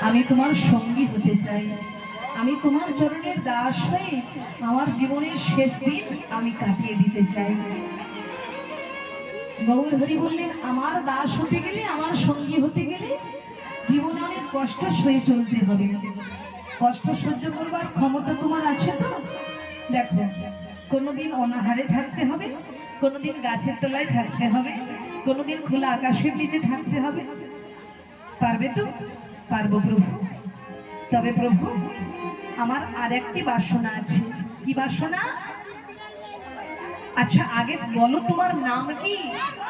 আমি তোমার সঙ্গী হতে চাই, আমি তোমার চরণের দাস হয়ে আমার জীবনের শেষ দিন আমি কাটিয়ে দিতে চাই। গৌর হরি বললেন, আমার দাস হতে গেলে, আমার সঙ্গী হতে গেলে জীবনে অনেক কষ্ট সয়ে চলতে হবে। কষ্ট সহ্য করবার ক্ষমতা তোমার আছে তো? দেখো, কোনোদিন অনাহারে থাকতে হবে, কোনোদিন গাছের তলায় থাকতে হবে, কোনোদিন খোলা আকাশের নিচে থাকতে হবে। পারবে তো? পারবো প্রভু। তবে প্রভু, আমার আর একটি বাসনা আছে। কি বাসনা? আচ্ছা আগে বলো তোমার নাম কি?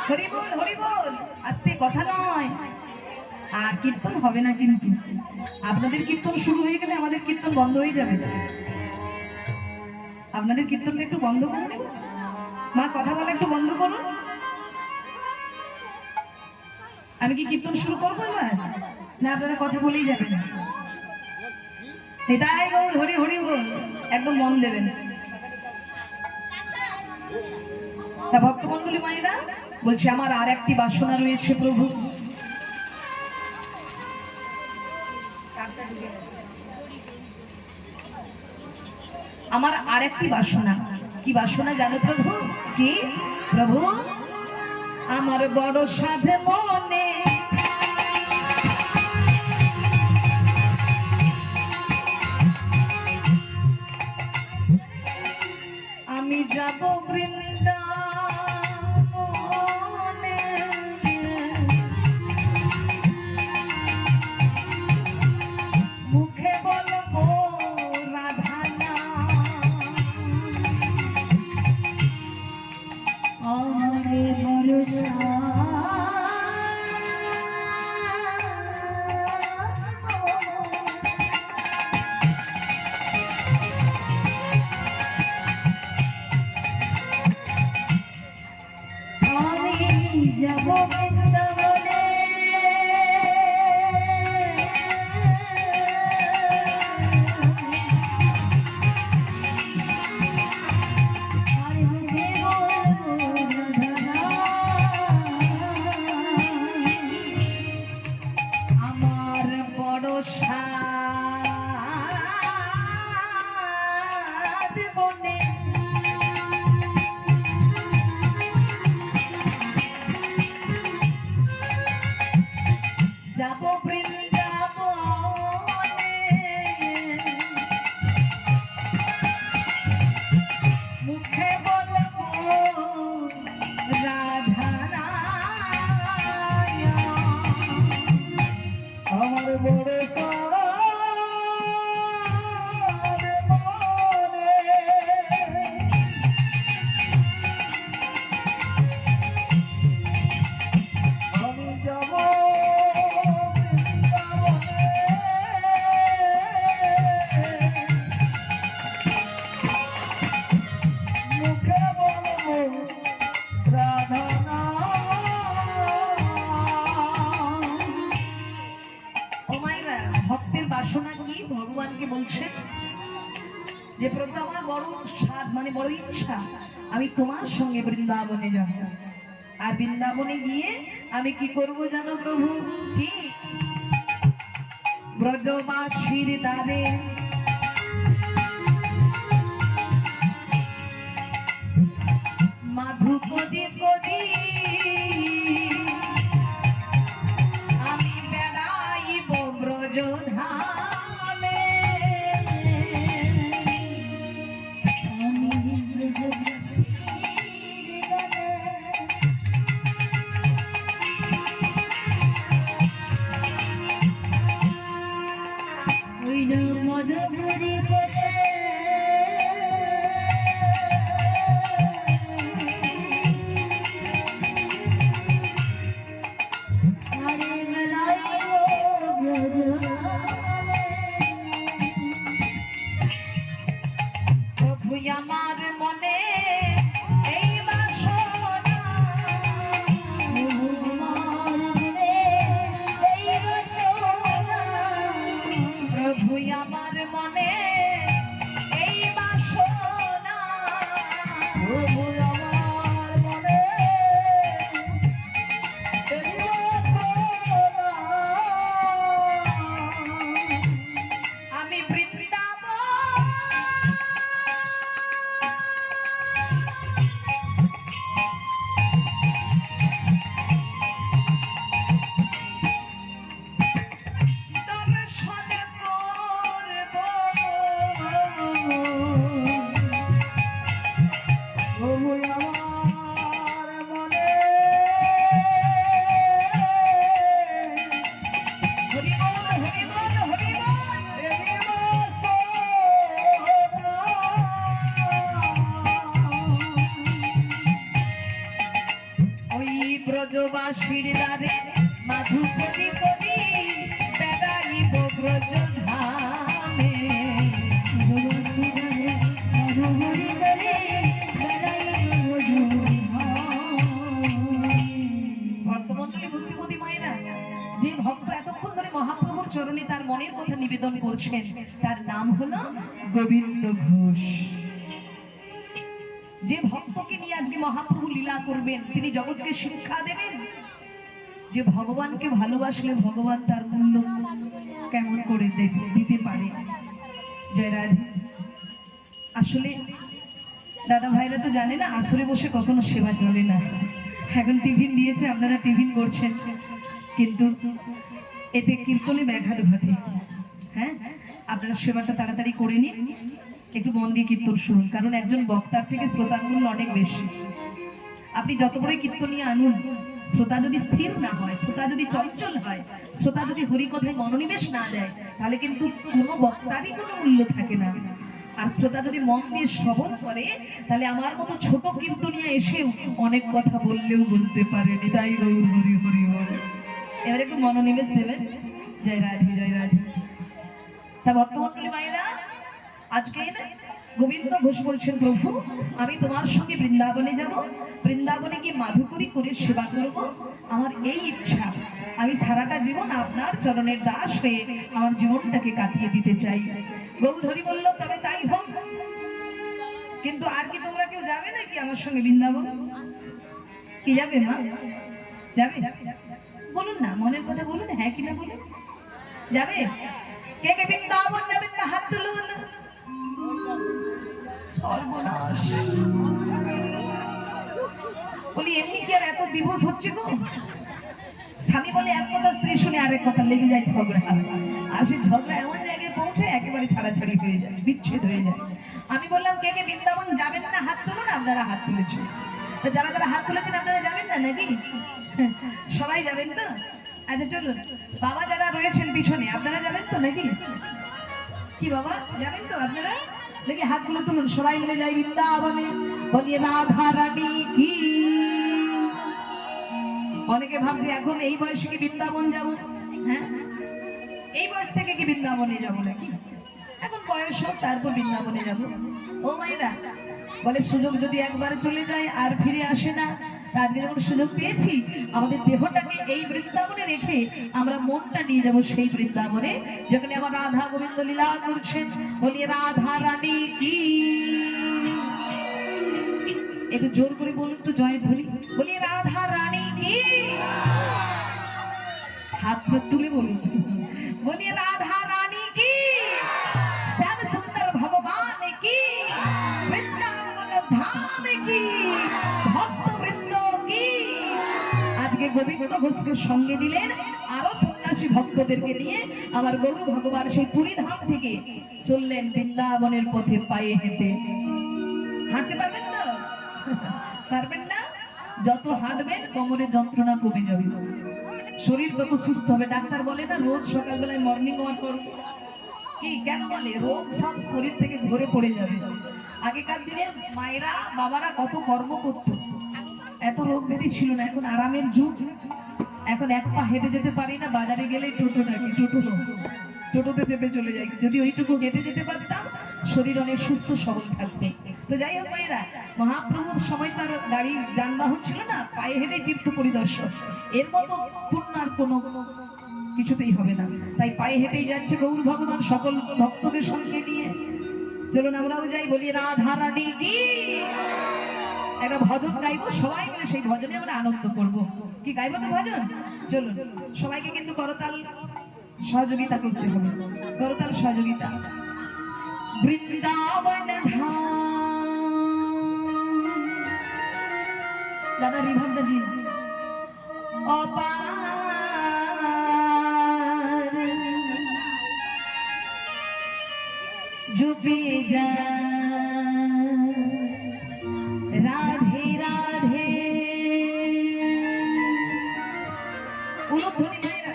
হরি বল, হরি বল। আস্তে, কথা নয়। আর কীর্তন হবে না কিন্তু। আপনাদের কীর্তন শুরু হয়ে গেলে আমাদের কীর্তন বন্ধ হয়ে যাবে। আপনাদের কীর্তনটা একটু বন্ধ করুন। মা, কথা বলা একটু বন্ধ করুন। আমি কি কীর্তন শুরু করবো এবার, না আপনারা কথা বলেই যাবেন? এটাই গৌর হরি হরি বল, একদম মন দেবেন। তা ভক্তমন্ডলী মায়েরা, বলছে আমার আর একটি বাসনা রয়েছে প্রভু। আমার আর একটি বাসনা। কি বাসনা জানো প্রভু? কি প্রভু? আমার বড় সাধে মনে আমি যাব বৃন্দাবনে, মুখে বলবো রাধা নাম, আমার ভরসা যাব বৃন্দাবনে, আর মুখে বলবো রাধা নাম, আমার বড় সাধ মনে। যাব বৃন্দাবনে, মুখে বলবো রাধা নাম, আমার বড় ভক্তের বাসনা কি? ভগবানকে বলছে যে প্রভু, আমার বড় স্বাদ, মানে বড় ইচ্ছা, আমি তোমার সঙ্গে বৃন্দাবনে যাব। আর বৃন্দাবনে গিয়ে আমি কি করব জানো প্রভু? কি? ব্রজবাসীর দ্বারে মাধু কদি কদি আমি বেড়াইব ব্রজধামে, মধুপুরী করে প্রভু আমার মনে এই বাসনা, প্রভু আমার মনে এই বাসনা, প্রভু আমার মনে এই বাসনা। কাশীর দ্বারে মাধুপতি করি বেড়াইব ব্রজ ধামে ভক্তমন্ডলী ভক্তিপতি মায়েরা, যে ভক্ত এতক্ষণ ধরে মহাপ্রভুর চরণে তার মনের কথা নিবেদন করছেন তার নাম হলো গোবিন্দ ঘোষ। যে ভক্তকে নিয়ে আজকে মহাপ্রভু লীলা করবেন, তিনি জগৎকে শিক্ষা দেবেন যে ভগবানকে ভালোবাসলে ভগবান তার মূল্য কেমন করে দিতে পারে। জয় রাধে। আসলে দাদা ভাইরা তো জানে না আসরে বসে কখনো সেবা চলে না। এখন টিফিন দিয়েছে, আপনারা টিফিন করছেন, কিন্তু এতে কীর্তনে ব্যাঘাত ঘটে। হ্যাঁ, আপনারা সেবাটা তাড়াতাড়ি করে নিন, একটু মন দিয়ে কীর্তন শুনুন, কারণ একজন বক্তার থেকে শ্রোতার মূল্য অনেক বেশি। আপনি যত বড় কীর্তনিয়া আনুন, শ্রোতা যদি স্থির না হয়, শ্রোতা যদি চঞ্চল হয়, শ্রোতা যদি হরিকথায় মনোনিবেশ না দেয়, তাহলে কিন্তু কোনো বক্তারই কোনো মূল্য থাকে না। আর শ্রোতা যদি মন দিয়ে শ্রবণ করে, তাহলে আমার মতো ছোট কীর্তনিয়া এসেও অনেক কথা বললেও বলতে পারে। নিতাই গৌর হরি হরি হরি। এবার একটু মনোনিবেশ দেবেন। জয় রাধে, জয় রাধে। তা ভক্তমন্ডলী মায়েরা, আজকে গোবিন্দ ঘোষ বলছেন, প্রভু আমি তোমার সঙ্গে বৃন্দাবনে যাব, বৃন্দাবনে গিয়ে মাধুকরী করে সেবা করব। আমার এই ইচ্ছা, আমি সারাটা জীবন আপনার চরণের দাস হয়ে আমার জীবনটাকে কাটিয়ে দিতে চাই। গৌর হরি বলল, তবে তাই হোক, কিন্তু আর কি তোমরা কেউ যাবে নাকি আমার সঙ্গে বৃন্দাবন? কি যাবে মা? যাবে? বলুন না, মনের কথা বলুন, হ্যাঁ কিনা বলুন। যাবে? কে কে বৃন্দাবন যাবেন না? হাত তুলুন। সর্বনাশ। বলি এমনি কি আর এত দিবস হচ্ছে গো? স্বামী বলে এক কথা, স্ত্রী শুনে আরেক কথা, লেগে যায় ঝগড়া। আর সেই ঝগড়া এমন জায়গায় পৌঁছে একেবারে ছাড়াছাড়ি হয়ে যায়, বিচ্ছেদ হয়ে যায়। আমি বললাম কে কে বৃন্দাবন যাবেন না? হাত তুলুন। আপনারা হাত তুলেছেন। তো যারা যারা হাত তুলেছেন আপনারা যাবেন না নাকি? সবাই যাবেন তো? আচ্ছা চলুন। বাবা যারা রয়েছেন পিছনে, আপনারা যাবেন তো নাকি? কি বাবা, যাবেন তো আপনারা? দেখি হাতগুলো তুলুন, সবাই মিলে যাই বৃন্দাবনে, বলিয়ে রাধা রানী কি। অনেকে ভাবছে এখন এই বয়সে কি বৃন্দাবন যাব? হ্যাঁ, এই বয়স থেকে কি বৃন্দাবনে যাব নাকি? এখন বয়স হোক, তারপর বৃন্দাবনে যাব। ও মায়েরা, বলে সুযোগ যদি একবার চলে যায় আর ফিরে আসে না। আজকে যখন সুযোগ পেয়েছি, আমাদের দেহটাকে এই বৃন্দাবনে রেখে আমরা মনটা নিয়ে যাব সেই বৃন্দাবনে, যেখানে আমার রাধা গোবিন্দ লীলা করছেন। বলি রাধা রানী কি। একটু জোর করে বলুন তো, জয় ধ্বনি। বলি রাধা রানী কি। হাত তুলে বলুন, বলি রাধা রানী কি। শ্যাম সুন্দর ভগবান কি। বৃন্দাবন ধাম কি। ভক্তবৃন্দ কি। আজকে গোবিন্দ ঘোষকে সঙ্গে দিলেন, আরো সন্ন্যাসী ভক্তদেরকে নিয়ে আমার গৌর ভগবান সেই পুরী ধাম থেকে চললেন বৃন্দাবনের পথে পায়ে হেঁটে। হাঁটতে পারবেন তো? পারবেন না? যত হাঁটবেন কোমরের যন্ত্রণা কমে যাবে, শরীর তত সুস্থ হবে। ডাক্তার বলে না রোজ সকালবেলায় মর্নিং ওয়াক করো। কি কেন বলে? রোগ সব শরীর থেকে ঝরে পড়ে যাবে। আগেকার দিনে মায়েরা বাবারা কত কর্ম করত, এত রোগ ব্যাধি ছিল না। এখন আরামের যুগ। এখন এক পা হেঁটে যেতে পারি না, বাজারে গেলে টোটো ডাকি, টোটোতে চেপে চলে যাই। যদি ওইটুকু হেঁটে যেতে পারতাম, শরীর অনেক সুস্থ সবল থাকতো। তো যাই হোক মায়েরা, মহাপ্রভুর সময় তার গাড়ি যানবাহন ছিল না, পায়ে হেঁটে তীর্থ পরিদর্শন। এর মতো পূর্ণ আর কোনো কিছুতেই হবে না, তাই পায়ে হেঁটেই যাচ্ছে গৌর ভগবান সকল ভক্তদের সঙ্গে নিয়ে। চলুন আমরাও যাই, বলি রাধা রানী কি। একটা ভজন গাইবো, সবাই মিলে সেই ভজনে আমরা আনন্দ করব। কি গাইবো তো ভজন? চলুন, সবাইকে কিন্তু করতাল সহযোগিতা করতে হবে, করতাল সহযোগিতা। বৃন্দাবন দাদা বিভাগদাজি অপার জুপে যা রাধে রাধে। উলুধ্বনি ভাইরা,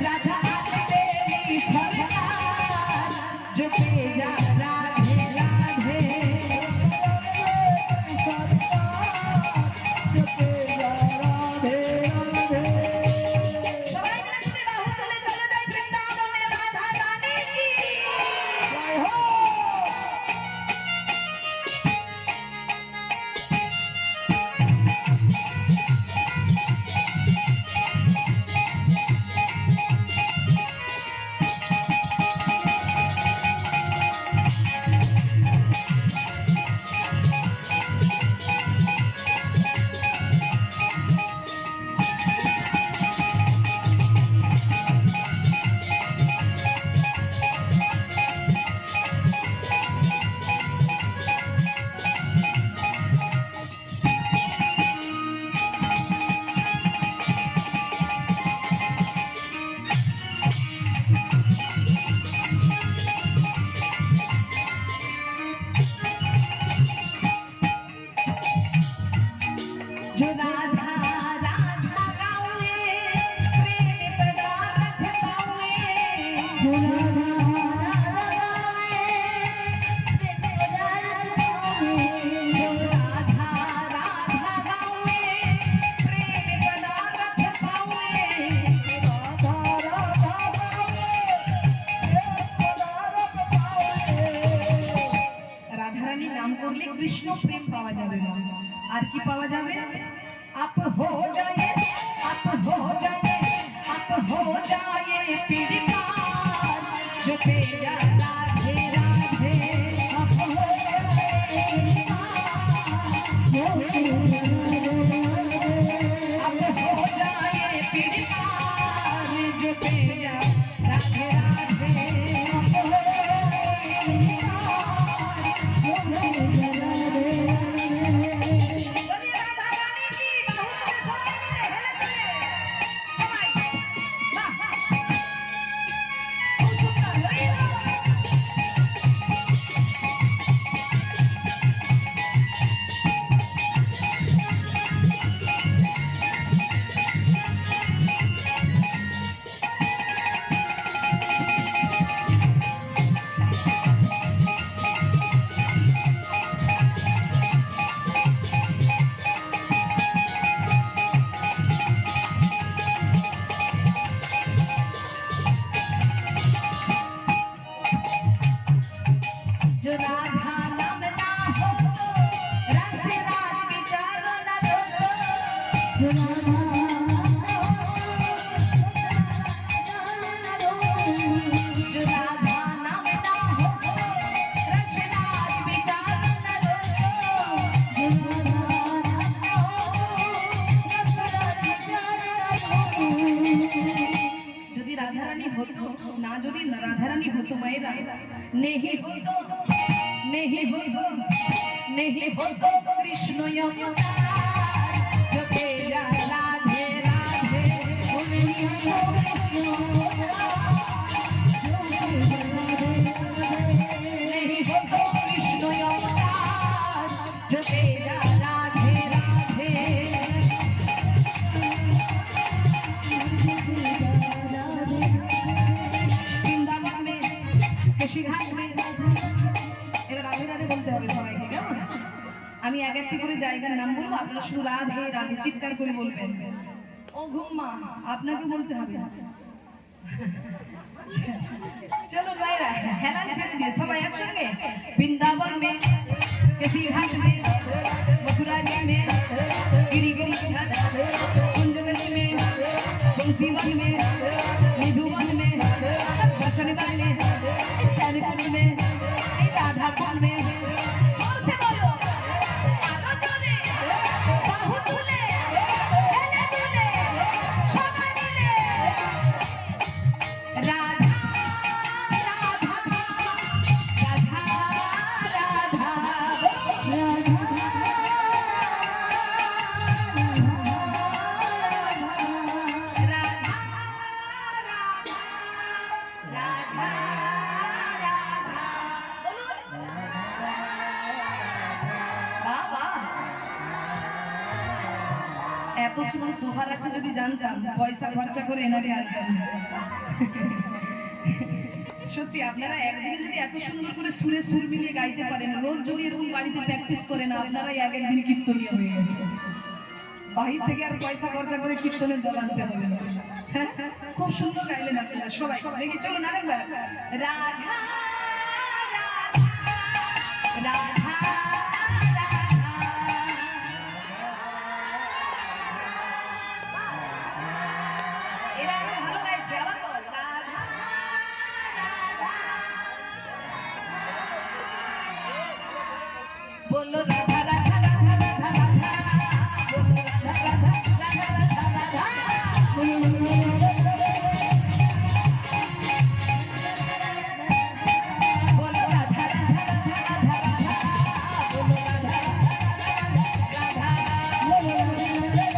राधा तेरी सरकार जो तेरा राधे राधे সবাই মিলে তুমি বাহু তুলে চলে যাই বৃন্দাবনে রাধা রানী কি জয় হো। जो राधा राधा गावे प्रेम पदार्थ पावे जो राधा राधा गावे जो राधा राधा गावे प्रेम पदार्थ पावे राधा राधा गावे पदार्थ पावे राधा रानी नाम করলে কৃষ্ণ প্রেম পাওয়া যাবে না আর কি পাওয়া যাবে आप हो जाए पीर पार जो तेरा राधे राधे आप हो जाए पीर पार जो तेरा राधे राधे आप हो जो राधा नाम ना हो तो रस राज विचार न हो जो राधा जो राधा नाम ना हो तो रस राज विचार न हो যদি রাধারানী হতো না যদি রাধারানী হতো মায়েরা नहीं होतो कृष्ण अवतार जो तेरा राधे राधे नहीं होतो कृष्ण अवतार जो तेरा राधे राधे वृंदावन में काशीघाट में এবার রাধে রাধে বলতে হবে সবাইকে কেমন আমি এক একটি করে জায়গার নাম বলবো আপনারা শুধু রাধে রাধে চিৎকার করে বলবেন ও ঘুমা আপনাকে বলতে হবে চলো রায়রা হেলান ছেড়ে দিয়ে সবাই একসঙ্গে বৃন্দাবন में काशीघाट में मथुरा में गिरिगिरी घाट कुंजगली में तुलसीवन में निधुवन में दर्शन वाले सैनिक में राधा कुंड में जोर से बोलो आरो जोरे बाहु तुले हेले दुले सबाई मिले राधा राधा राधा राधा राधा राधा राधा দোহার আছে যদি জানতাম, পয়সা খরচা করে এনাকে আনতাম। সত্যি আপনারা একদিন যদি এত সুন্দর করে সুরে সুর মিলিয়ে গাইতে পারেন, রোজ যদি এরকম বাড়িতে প্র্যাকটিস করেন, আপনারাই এক একদিন কীর্তনীয় হয়ে গেছে। বাহির থেকে আর পয়সা খরচা করে কীর্তনের দল আনতে হবে না। খুব সুন্দর গাইলেন আপনারা সবাই। দেখি চলুন আরেকবার। রাধা রাধা बोलो राधा राधा राधा राधा राधा, बोलो राधा राधा राधा राधा राधा, बोलो राधा राधा राधा राधा, बोलो राधा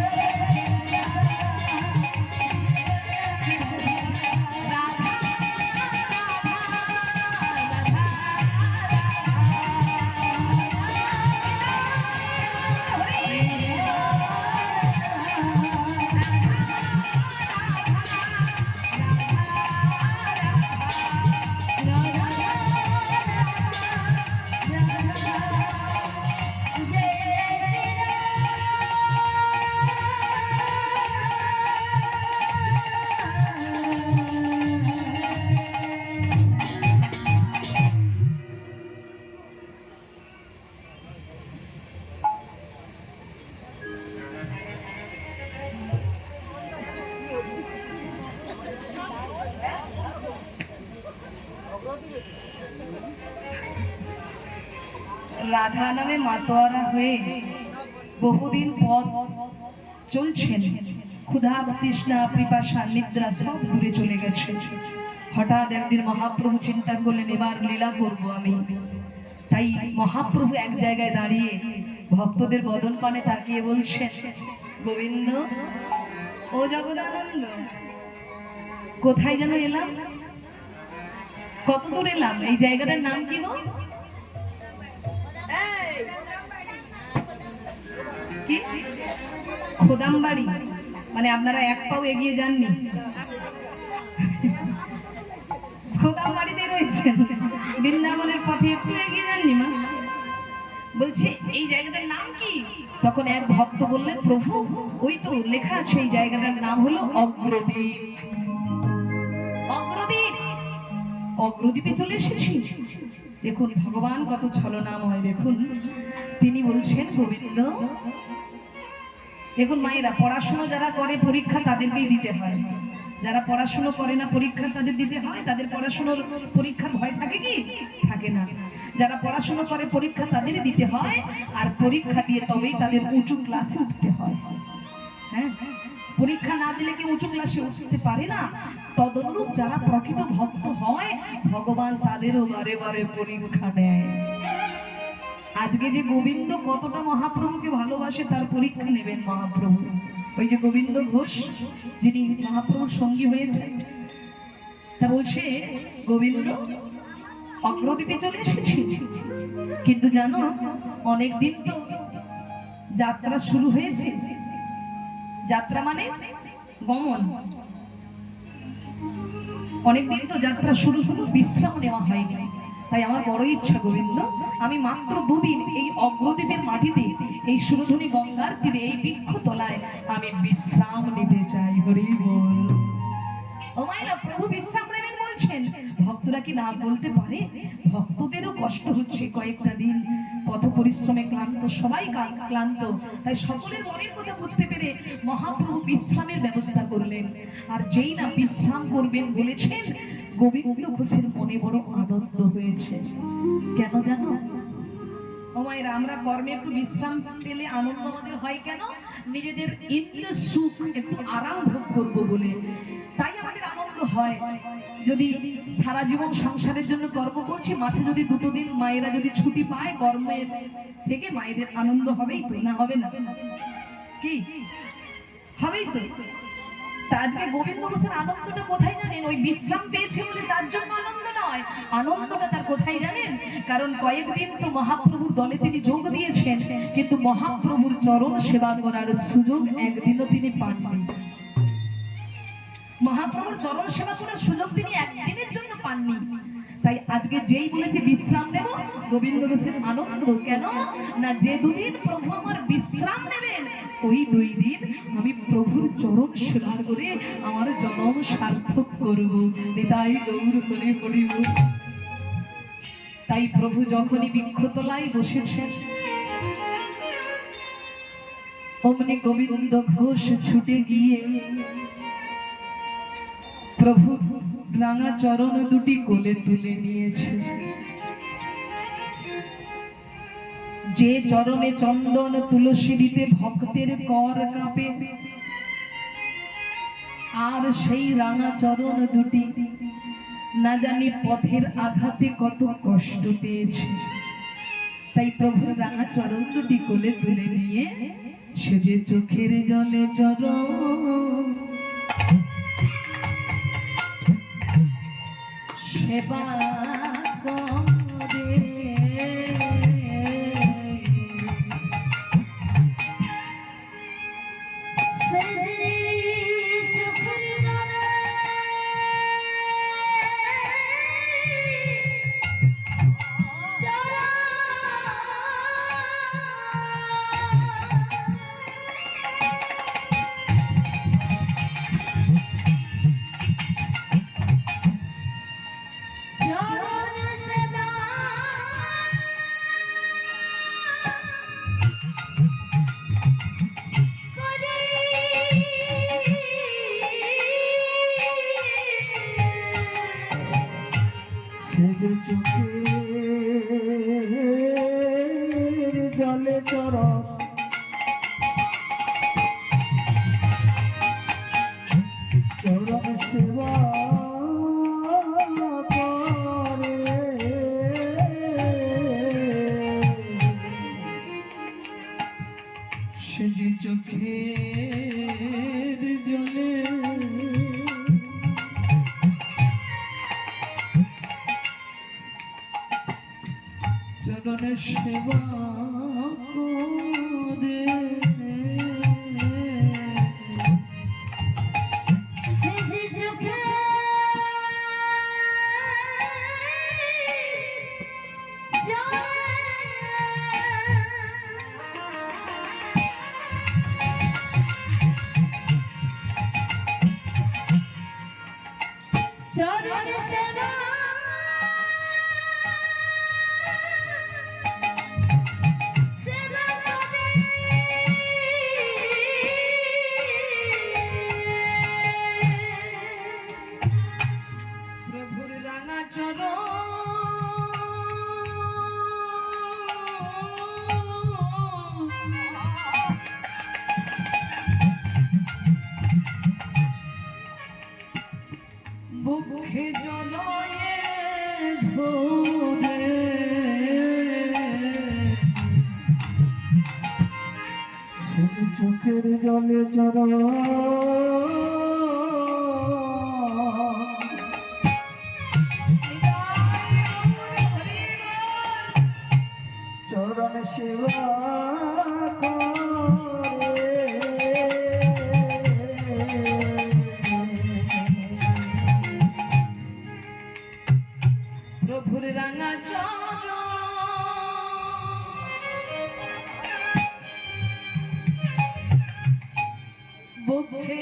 রাধা নামে মাতোয়ারা হয়ে বহুদিন পথ চলছেন। ক্ষুধা তৃষ্ণা পিপাসা নিদ্রা সব দূরে চলে গেছে। হঠাৎ একদিন মহাপ্রভু চিন্তা করলেন এবার লীলা করব আমি। তাই মহাপ্রভু এক জায়গায় দাঁড়িয়ে ভক্তদের বদন পানে তাকিয়ে বলছেন, গোবিন্দ ও জগদানন্দ, কোথায় যেন এলাম, কত দূর এলাম, এই জায়গাটার নাম কি গো? খোদামবাড়ি। মানে আপনারা এক পাও এগিয়ে যাননি, খোদামবাড়িতে রয়েছেন, বৃন্দাবনের পথে একটু এগিয়ে যাননি। মা বলছে এই জায়গাটার নাম কি? তখন এক ভক্ত বললেন, প্রভু ওই তো লেখা আছে এই জায়গাটার নাম হলো অগ্রদ্বীপ। অগ্রদ্বীপ, অগ্রদ্বীপে চলে এসেছি। দেখুন ভগবান কত ছলনাময়। দেখুন তিনি বলছেন, গোবিন্দ দেখুন মায়েরা, পড়াশুনো যারা করে পরীক্ষা তাদেরকেই দিতে হয়, যারা পড়াশুনো করে না পরীক্ষা তাদের দিতে হয়। তাদের পড়াশুনোর পরীক্ষার ভয় থাকে কি? থাকে না। যারা পড়াশুনো করে পরীক্ষা তাদেরই দিতে হয়, আর পরীক্ষা দিয়ে তবেই তাদের উঁচু ক্লাসে উঠতে হয়। হ্যাঁ, পরীক্ষা না দিলে কি উঁচু ক্লাসে উঠতে পারে না। তদনুরূপ যারা প্রকৃত ভক্ত হয়, ভগবান তাদেরও বারে বারে পরীক্ষা নেয়। আজকে যে গোবিন্দ কতটা মহাপ্রভুকে ভালোবাসে তার পরীক্ষা নেবেন মহাপ্রভু। ওই যে গোবিন্দ ঘোষ যিনি মহাপ্রভুর সঙ্গী হয়েছে, তা বলছে গোবিন্দ অগ্রদ্বীপে চলে এসেছি, কিন্তু জানো অনেকদিন তো যাত্রা শুরু হয়েছে। যাত্রা মানে গমন। অনেকদিন তো যাত্রা শুরু হলো, বিশ্রাম নেওয়া হয়নি। তাই আমার বড় ইচ্ছা গোবিন্দ, আমি মাত্র দুদিন এই অগ্রদ্বীপের মাটিতে, এই সুরধুনী গঙ্গার তীরে, এই বৃক্ষ তলায় আমি বিশ্রাম নিতে চাই। হরি বল। ও মায়েরা, প্রভু বিশ্রাম নেবেন বলছেন, ভক্তরা কি না বলতে পারে? ভক্তদেরও কষ্ট হচ্ছে, কয়েকটা দিন পথ পরিশ্রমে ক্লান্ত, সবাই ক্লান্ত। তাই সকলের মনের কথা বুঝতে পেরে মহাপ্রভু বিশ্রামের ব্যবস্থা করলেন। আর যেই না বিশ্রাম করবেন বলেছেন, গোবিন্দ ঘোষের মনে বড় আনন্দ হয়েছে। কেন জানো ও মায়েরা, আমরা কর্মে একটু বিশ্রাম পেলে আনন্দ আমাদের হয় কেন? নিজেদের ইন্দ্র সুখ একটু আরাম ভোগ করবো বলে, তাই আমাদের আনন্দ হয়। যদি সারা জীবন সংসারের জন্য কর্ম করছি, মাসে যদি দুটো দিন মায়েরা যদি ছুটি পায় কর্মের থেকে, মায়েদের আনন্দ হবেই তো, না হবে না? কি হবেই তো। তা আজকে গোবিন্দ ঘোষের আনন্দটা কোথায় জানেন? ওই বিশ্রাম পেয়েছে বলে তার জন্য আনন্দ নয়, আনন্দটা তার কোথায় জানেন? কারণ কয়েকদিন তো মহাপ্রভুর দলে তিনি যোগ দিয়েছেন, কিন্তু মহাপ্রভুর চরণ সেবা করার সুযোগ একদিনও তিনি পাননি। মহাপ্রভুর চরণ সেবা করার সুযোগ তিনি একদিনের জন্য পাননি। তাই আজকে যেই বলেছে বিশ্রাম নেব, গোবিন্দ ঘোষের আনন্দ কেন না, যে দুদিন প্রভু আমার বিশ্রাম নেবেন ওই 2 দিন আমি প্রভুর চরণ সেবা করে আমার জন্ম সার্থক করব। তাই গৌর করে পড়িব। তাই প্রভু যখনই বৃক্ষতলায় বসেছেন, অমনি গোবিন্দ ঘোষ ছুটে গিয়ে প্রভু রাঙা চরণ দুটি কোলে তুলে নিয়েছে। যে চরণে চন্দন তুলসী দিতে ভক্তের কর কাঁপে, আর সেই রাঙা চরণ দুটি না জানি পথের আঘাতে কত কষ্ট পেয়েছে। তাই প্রভুর রাঙা চরণ দুটি কোলে তুলে নিয়ে সে যে চোখের জলে চরণ সেবা করে, জলে চরণ চরণ সেবা করে, সে যে চোখের জলে চরণে সেবা করে, প্রভুর রাঙা চরণ বুকে জলয়ে ধরে, চোখের জলে চরণ চরণ সেবা করে, প্রভুর রাঙা চরণ বুকে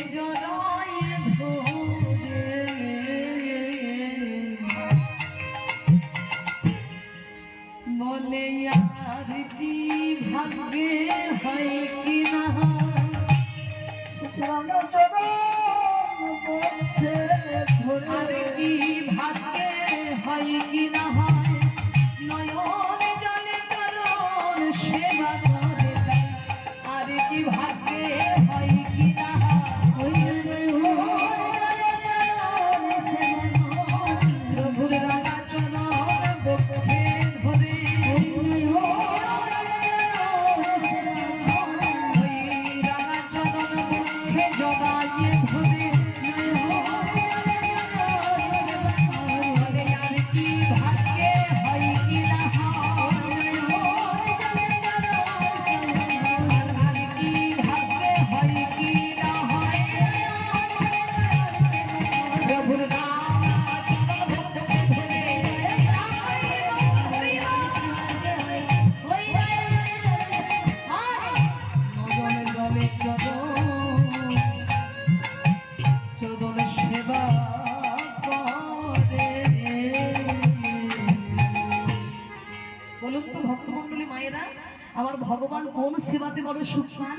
কোন সেবাতে বড় সুখ পান?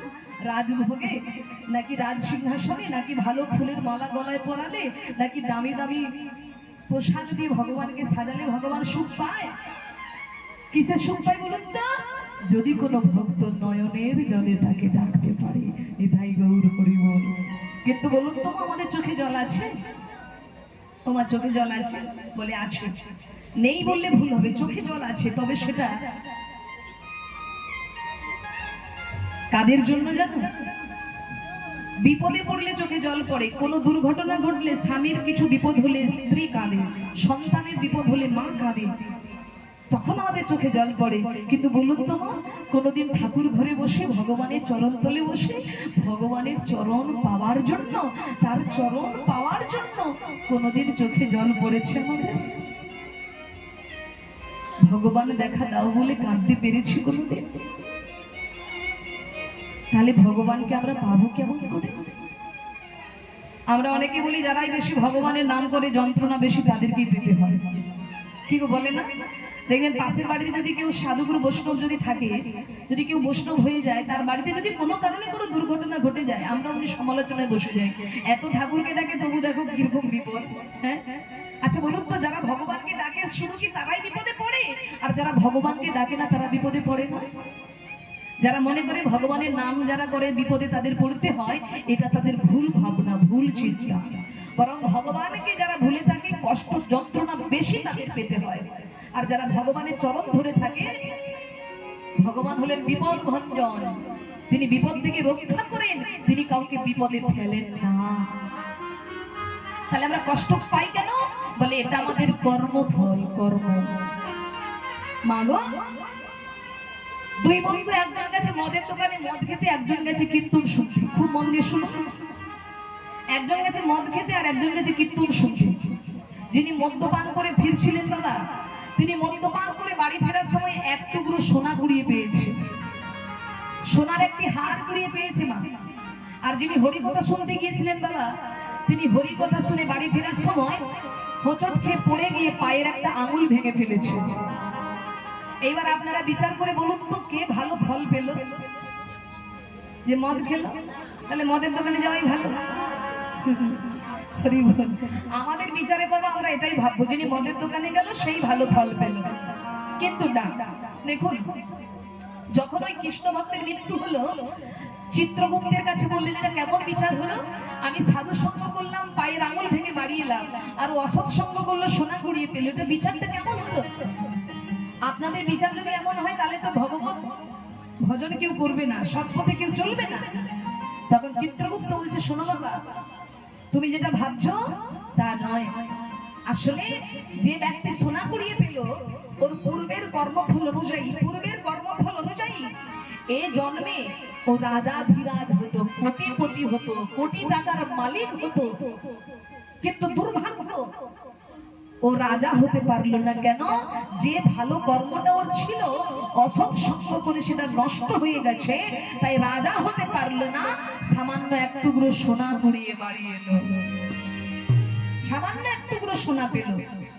রাজভোগে, নাকি রাজ সিংহাসনে, নাকি ভালো ফুলের মালা গলায় পরালে, নাকি দামি দামি প্রসাদ দিয়ে ভগবানকে সাজালে ভগবান সুখ পায়? কিসের সুখ পায় বলুন তো? যদি কোনো ভক্ত নয়নের জলে তাকে ডাকতে পারে, এটাই গৌর হরি বল। কিন্তু বলুন তো আমাদের চোখে জল আছে? তোমার চোখে জল আছে? বলে আছে। নেই বললে ভুল হবে, চোখে জল আছে, তবে সেটা কাদের জন্য জানো? বিপদে পড়লে চোখে জল পড়ে, কোনো দুর্ঘটনা ঘটলে, স্বামীর কিছু বিপদ হলে স্ত্রী কাঁদে, সন্তানের বিপদ হলে মা কাঁদে, তখন আমাদের চোখে জল পড়ে। কিন্তু বলুন তো মা, কোনোদিন ঠাকুর ঘরে বসে ভগবানের চরণ তলে বসে ভগবানের চরণ পাওয়ার জন্য, তার চরণ পাওয়ার জন্য কোনোদিন চোখে জল পড়েছে আমাদের? ভগবান দেখা দাও বলে কাঁদতে পেরেছি কোনোদিন? তাহলে ভগবানকে আমরা পাবো কেমন করে? আমরা অনেকে বলি যারাই বেশি ভগবানের নাম করে যন্ত্রণা বেশি তাদেরকেই পেতে হয়, কি গো বলে না? দেখবেন পাশের বাড়িতে যদি কেউ সাধুগুরু বৈষ্ণব যদি থাকে, যদি কেউ বৈষ্ণব হয়ে যায়, তার বাড়িতে যদি কোনো কারণে কোনো দুর্ঘটনা ঘটে যায়, আমরা উনি সমালোচনায় বসে যাই, এত ঠাকুরকে ডাকে তবু দেখো কিরকম বিপদ। হ্যাঁ, আচ্ছা বলুন তো, যারা ভগবানকে ডাকে শুধু কি তারাই বিপদে পড়ে, আর যারা ভগবানকে ডাকে না তারা বিপদে পড়ে না? যারা মনে করে ভগবানের নাম যারা করে বিপদে তাদের পড়তে হয়, এটা তাদের ভুল ভাবনা, ভুল চিন্তা। বরং ভগবানকে যারা ভুলে থাকে কষ্ট যন্ত্রণা বেশি তাদের পেতে হয়। আর যারা ভগবানের চরণ ধরে থাকে, ভগবান হলেন বিপদ ভঞ্জন, তিনি বিপদ থেকে রক্ষা করেন, তিনি কাউকে বিপদে ফেলেন না। তাহলে আমরা কষ্ট পাই কেন? বলে এটা আমাদের কর্মফল, কর্ম। মাগো, দুই বন্ধু, একজন গেছে মদের দোকানে মদ খেতে, একজন গেছে কীর্তন শুনতে। খুব মন দিয়ে শুনুন, একজন গেছে মদ খেতে আর একজন গেছে কীর্তন শুনতে। যিনি মদ্যপান করে ফিরছিলেন দাদা, তিনি মদ্যপান করে বাড়ি ফেরার সময় এক টুকরো সোনা কুড়িয়ে পেয়েছে, সোনার একটি হার কুড়িয়ে পেয়েছে মা। আর যিনি হরিকথা শুনতে গিয়েছিলেন দাদা, তিনি হরিকথা শুনে বাড়ি ফেরার সময় হোঁচট খেয়ে পড়ে গিয়ে পায়ের একটা আঙুল ভেঙে ফেলেছে। এইবার আপনারা বিচার করে বলুন তো, কে ভালো ফল পেল? যে মদ খেলো? তাহলে মদের দোকানে যাওয়াই ভালো। আমাদের বিচারে বাবা আমরা এটাই ভাববো, যিনি মদের দোকানে গেল সেই ভালো ফল পেল। কিন্তু না, দেখুন, যখন ওই কৃষ্ণ ভক্তের মৃত্যু হলো, চিত্রগুপ্তের কাছে বললেন এটা কেমন বিচার হলো? আমি সাধু সঙ্গ করলাম, পায়ের আঙুল ভেঙে বাড়ি এলাম, আর অসৎ সঙ্গ করলো, সোনা কুড়িয়ে পেল, এটা বিচারটা কেমন হলো? আপনাদের বিচার যদি এমন হয় তাহলে তো ভগবত ভজন কেউ করবে না, সৎ পথে কেউ চলবে না। তখন চিত্রগুপ্ত বলছে, শোনো বাবা, তুমি যেটা ভাবছো তা নয়। আসলে যে ব্যক্তি সোনা কুড়িয়ে পেল, ওর পূর্বের কর্মফল অনুযায়ী, পূর্বের কর্মফল অনুযায়ী এ জন্মে ও রাজাধিরাজ হতো, কোটিপতি হতো, কোটি টাকার মালিক হতো। কিন্তু দুর্ভাগ্য, ও রাজা হতে পারলো না। কেন? যে ভালো কর্মটা ওর ছিল, অসৎ সঙ্গ করে সেটা নষ্ট হয়ে গেছে, তাই রাজা হতে পারলো না। সামান্য এক টুকরো সোনা কুড়িয়ে বাড়ি এলো, সামান্য এক টুকরো সোনা পেল,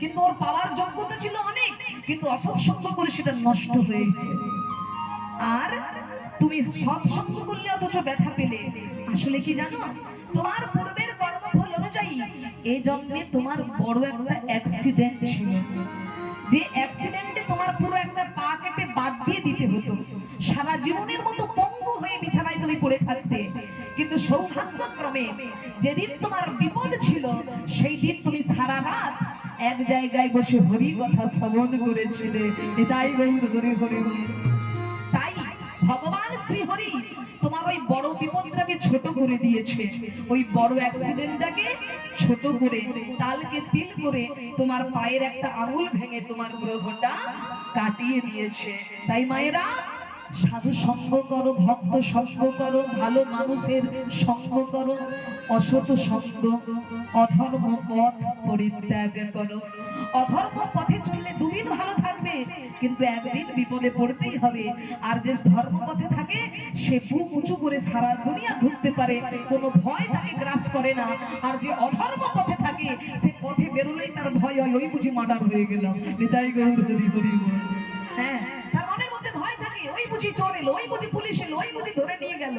কিন্তু ওর পাওয়ার যোগ্যতা ছিল অনেক, কিন্তু অসৎ সঙ্গ করে সেটা নষ্ট হয়েছে। আর তুমি সৎসঙ্গ করলে অথচ ব্যথা পেলে, আসলে কি জানো? তোমার পূর্বের কর্মফল অনুযায়ী এই জন্মে তোমার বড় একটা অ্যাক্সিডেন্ট ছিল, যে অ্যাক্সিডেন্টে তোমার পুরো একটা পা কেটে বাদ দিয়ে দিতে হতো, সারা জীবনের মতো পঙ্গু হয়ে বিছানায় তুমি পড়ে থাকতে। কিন্তু সৌভাগ্যক্রমে যেদিন তোমার বিপদ ছিল, সেই দিন তুমি সারা রাত এক জায়গায় বসে হরি কথা শ্রবণ করেছিলে। এটাই গৌর হরি হরি। তাই ভগবান শ্রী হরি তোমার ওই বড় বিপদটাকে ছোট করে দিয়েছে, ওই বড় অ্যাক্সিডেন্টটাকে ছোট করে, তালকে তিল করে তোমার পায়ের একটা আঙুল ভেঙে তোমার গ্রহটা কাটিয়ে দিয়েছে। তাই মায়েরা, সাধু সঙ্গ করো, ভক্ত সঙ্গ করো, ভালো মানুষের সঙ্গ করো, অসৎ সঙ্গ, অধর্ম পথ পরিত্যাগ করো। অধর্ম পথে চললে দুদিন ভালো থাকবে, কিন্তু একদিন বিপদে পড়তেই হবে। আর যে ধর্ম পথে থাকে সে বুক উঁচু করে সারা দুনিয়া ঘুরতে পারে, কোনো ভয় তাকে গ্রাস করে না। আর যে অধর্ম পথে থাকে সে পথে বেরোলেই তার ভয় হয়, ওই বুঝি মার্ডার হয়ে গেলাম। নিতাই গৌর হরি হরি বল। হ্যাঁ, তার মনের মধ্যে ভয় থাকে, ওই বুঝি চোর এলো, ওই বুঝি পুলিশ এলো, ওই বুঝি ধরে নিয়ে গেল,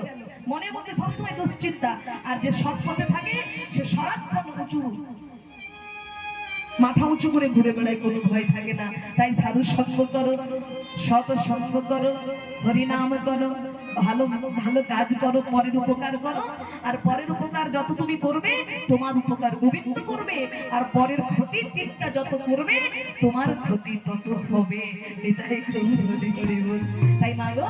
মনের মধ্যে সবসময় দুশ্চিন্তা। আর যে সৎ পথে থাকে সে সারাক্ষণ উঁচু মাথা উঁচু করে ঘুরে বেড়ায়, কোনো ভয় থাকে না। তাই সাধু সঙ্গ করো, সৎ সঙ্গ করো, হরিনাম করো, ভালো ভালো কাজ করো, পরের উপকার করো। আর পরের উপকার যত তুমি করবে তোমার উপকার গোবিন্দ করবে, আর পরের ক্ষতির চিন্তা যত করবে তোমার ক্ষতি তত হবে। এটাই তাই মা গো,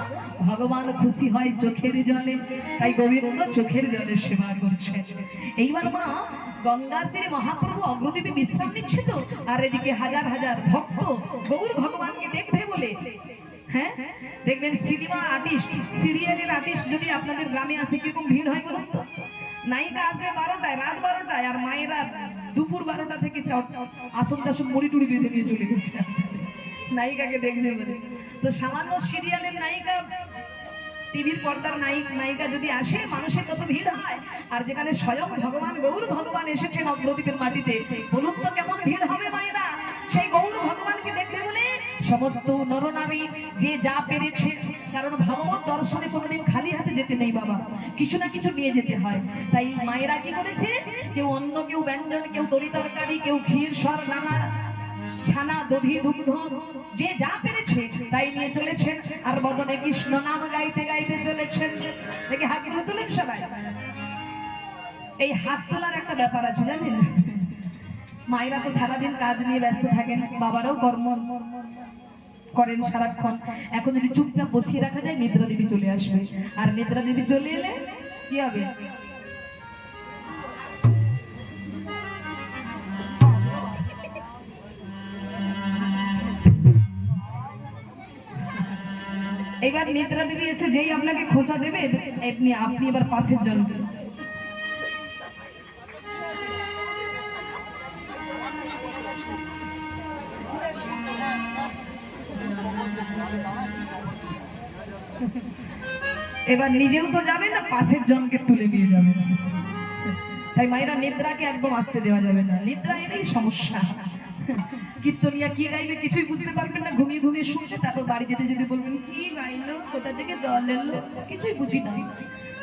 ভগবান খুশি হয় চোখের জলে, তাই গোবিন্দ চোখের জলে সেবা করছে। এইবার মা গঙ্গার তীরে মহাপ্রভু অগ্রদীপে বিশ্রাম নিচ্ছে তো, আর এদিকে হাজার হাজার ভক্ত গৌর ভগবানকে দেখবে বলে, হ্যাঁ দেখবেন সিনেমা আর্টিস্ট, সিরিয়ালের আর্টিস্ট যদি আপনাদের গ্রামে আসে কিরকম ভিড় হয় বলুন তো। নায়িকা আসবে 12টায়, রাত 12টায়, আর মায়েরা দুপুর 12টা থেকে আসন টাসন মুড়ি টুড়ি বেঁধে নিয়ে চলে গেছে নায়িকাকে দেখবে বলে। তো সামান্য সিরিয়ালের নায়িকা, টিভির পর্দার নায়িকা যদি আসে, মানুষের কত ভিড় হয়। আর যেখানে স্বয়ং ভগবান গৌর ভগবান এসেছেন অগ্রদীপের মাটিতে, বলুন তো কেমন ভিড় হবে মায়েরা। সেই গৌর ভগবানকে দেখতে বলে সমস্ত নরনারী যে যা পেরেছে, কারণ ভগবত দর্শনে কোনোদিন খালি হাতে যেতে নেই বাবা, কিছু না কিছু নিয়ে যেতে হয়। তাই মায়েরা কি করেছে, কেউ অন্ন, কেউ ব্যঞ্জন, কেউ তরি তরকারি, কেউ ক্ষীর সর নানা ছানা দধি দুগ্ধ, যে যা পেরেছে তাই নিয়ে চলেছেন। আর বদনে কৃষ্ণ নাম গাইতে গাইতে চলেছেন। দেখে হাত তুলেন সবাই। এই হাত তোলার একটা ব্যাপার আছে জানেন, মায়েরা তো সারাদিন কাজ নিয়ে ব্যস্ত থাকেন, বাবারাও কর্ম করেন সারাক্ষণ। এখন যদি চুপচাপ বসিয়ে রাখা যায়, নিদ্রা দেবী চলে আসবে। আর নিদ্রা দেবী চলে এলে কি হবে, এবার নিদ্রা দেবী এসে যেই আপনাকে খোঁচা দেবে, আপনি এবার পাশের জন এবার নিজেও তো যাবেন না, পাশের জনকে তুলে নিয়ে যাবেন। তাই মায়েরা নিদ্রাকে একদম আসতে দেওয়া যাবে না, নিদ্রা এরই সমস্যা। কীর্তনিয়া কি গাইবে কিছুই বুঝতে পারবেন না, ঘুমিয়ে ঘুমিয়ে শুনবে, তারপর বাড়ি যেতে যেতে বলবেন কি গাইলো, কোথা থেকে জল এলো, কিছুই বুঝি না।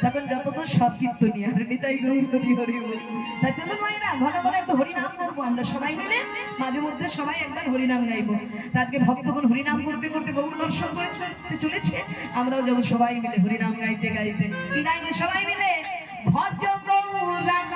তখন যতক্ষণ সব কীর্তনিয়া হরিতাই গৌর হরি হরি বল। তা চলো মায়েরা ঘন ঘন একটু হরিনাম করবো আমরা সবাই মিলে, মাঝে মধ্যে সবাই একবার হরিনাম গাইবো। আজকে ভক্তগণ হরিনাম করতে করতে গৌর দর্শন করতে চলেছে, আমরাও যাবো সবাই মিলে হরিনাম গাইতে গাইতে। কি গাইবো সবাই মিলে, ভজ গৌরাঙ্গ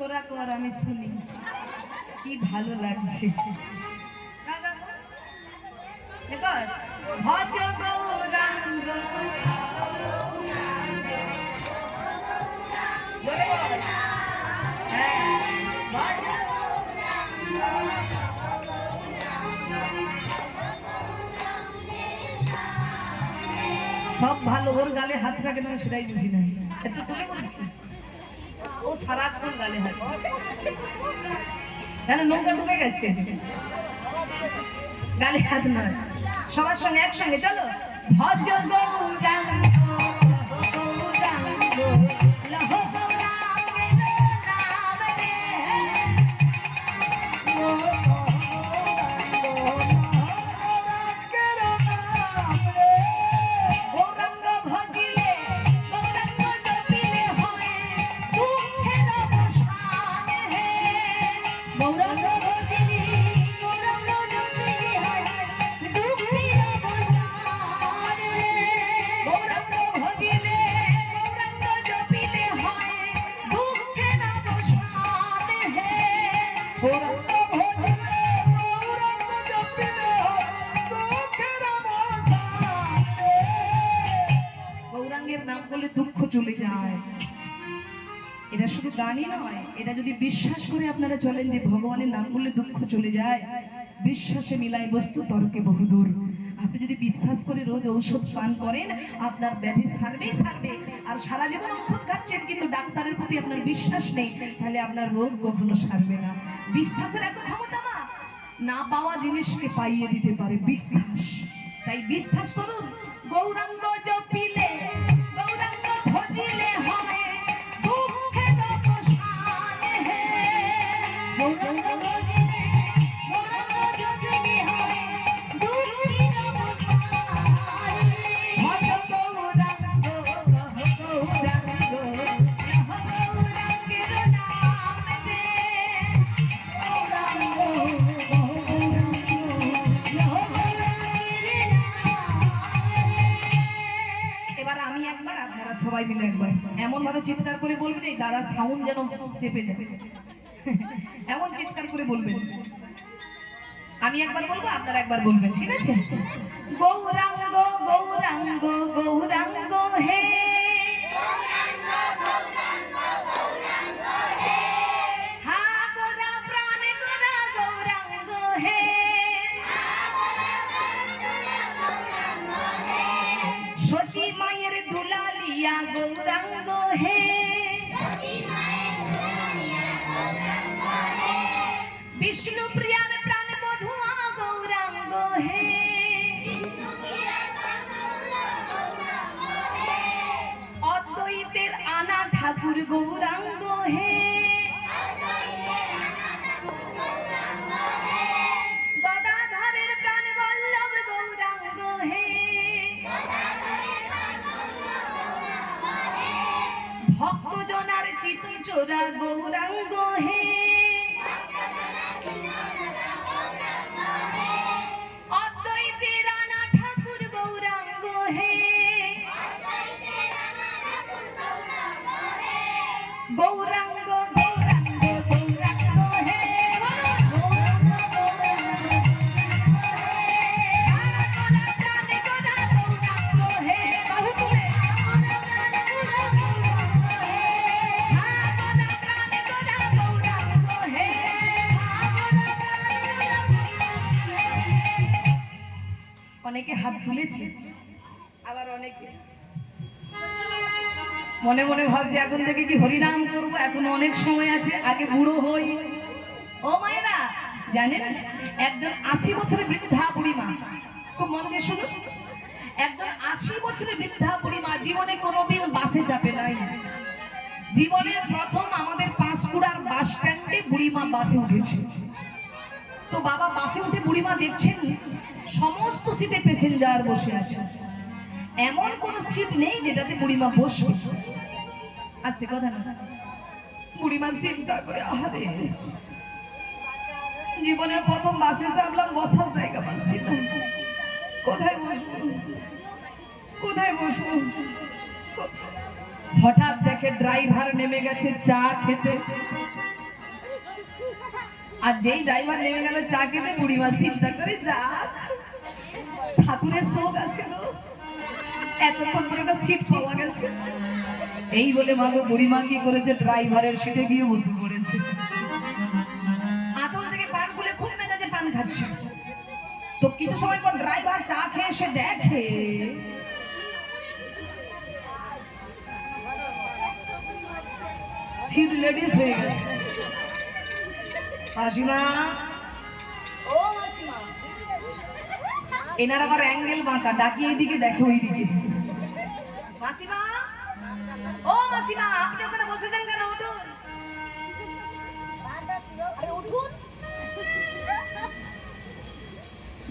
তোরা কর, আমি শুনি, কি ভালো লাগছে। ভজ গৌরাঙ্গ সব ভালো, ওর গালে হাত রাখে না সেটাই বুঝি না, একটু তুলে বলছি ও সারাক্ষণ গালে হাত, কেন নৌকা ডুবে গেছে, গালে হাত নয়। সবার সঙ্গে একসঙ্গে চলো, ভজ গৌরাঙ্গ গৌরাঙ্গ লহ গৌরাঙ্গের নাম রে নাম করলে দুঃখ চলে যায়। এটা শুধু গানই নয়, এটা যদি বিশ্বাস করে আপনারা চলেন যে ভগবানের নাম করলে দুঃখ চলে যায়, বিশ্বাসে মিলায় বস্তু তর্কে বহুদূর। আপনি যদি বিশ্বাস করে রোজ ঔষধ পান করেন, আপনার ব্যাধি সারবেই সারবে। আর সারা জীবন ঔষধ খাচ্ছেন কিন্তু ডাক্তারের প্রতি আপনার বিশ্বাস নেই, তাহলে আপনার রোগ কখনো সারবে না। বিশ্বাসের এত ক্ষমতা না পাওয়া জিনিসকে পাইয়ে দিতে পারে বিশ্বাস। তাই বিশ্বাস করুন, গৌরাঙ্গ জপিলে গৌরাঙ্গ ভজিলে হয় দুঃখের অবসান হে। গৌরাঙ্গ ভজিলে গৌরাঙ্গ জপিলে হয় দুঃখের অবসান হে। ভজ গৌরাঙ্গ গৌরাঙ্গ গৌরাঙ্গের নাম যে গৌরাঙ্গ। এবার আমি একবার, আপনারা সবাই মিলে একবার এমন ভাবে চিৎকার করে বলবেন, এই দ্বারা সাউন্ড যেন চেপে যাবে, এমন চিৎকার করে বলবেন। আমি একবার বলবো, আপনারা একবার বলবেন, ঠিক আছে? গৌরাঙ্গ গৌরাঙ্গ গৌরাঙ্গ হে, হা গোরা প্রাণ গোরা গৌরাঙ্গ হে, সতী মায়ের দুলালিয়া গৌরাঙ্গ হে, বিষ্ণু প্রিয়ার প্রাণ বধুয়া গৌরাঙ্গ হে, অদ্বৈতের আনা ঠাকুর গৌরাঙ্গ হে, গদাধরের প্রাণ বল্লভ গৌরাঙ্গ হে, ভক্তজনার চিত চোরা গৌরাঙ্গ হে, অদ্বৈতের আনা ঠাকুর গৌরাঙ্গ হে, গৌরাঙ্গ গৌরাঙ্গ গৌরাঙ্গ হে, গৌরাঙ্গ গৌরাঙ্গ প্রাণে গোরা গৌরাঙ্গ হে, বাহু তুলে অনেকে হাত তুলেছে, আবার অনেকে মনে মনে ভাবছে এখন থেকে কি হরিনাম করবো, এখন অনেক সময় আছে, আগে বুড়ো হই। ও মায়েরা জানেন, একজন 80 বছরের বৃদ্ধা বুড়িমা, খুব মন দিয়ে শুনুন, একজন 80 বছরের বৃদ্ধা বুড়িমা জীবনে কোনোদিন বাসে চাপে নাই। জীবনের প্রথম আমাদের পাঁশকুড়ার বাস স্ট্যান্ডে বুড়িমা বাসে উঠেছে। তো বাবা বাসে উঠে বুড়িমা দেখছেন সমস্ত সিটে প্যাসেঞ্জার বসে আছে, এমন কোন সিট নেই যেটাতে বুড়িমা বসবে। আজকে কথা না, বুড়িমা চিন্তা করে, আহারে জীবনের প্রথম বাসে চাপলাম, বসার জায়গা পাচ্ছি না, কোথায় বসবো কোথায় বসবো। হঠাৎ দেখে ড্রাইভার নেমে গেছে চা খেতে, আর যেই ড্রাইভার নেমে গেল চা খেতে, বুড়িমা চিন্তা করে, যা ঠাকুরের শোক আছে গো, এতক্ষণ পরে একটা সিট পাওয়া গেছে। এই বলে মাগো বুড়িমা কি করেছে, ড্রাইভারের সিটে গিয়ে বসে পড়েছে। আঁচল থেকে পান খুলে খুব মেজাজে পান খাচ্ছে। তো কিছু সময় পর ড্রাইভার চা খেয়ে এসে দেখে সিট লেডিস হয়ে গেছে। মাসিমা, ও মাসিমা, এনার আবার অ্যাঙ্গেল বাঁকা, ডাকি এইদিকে দেখে ওইদিকে। মাসিমা, ও মাসিমা, আপনি ওখানে বসেছেন কেন, উঠুন উঠুন।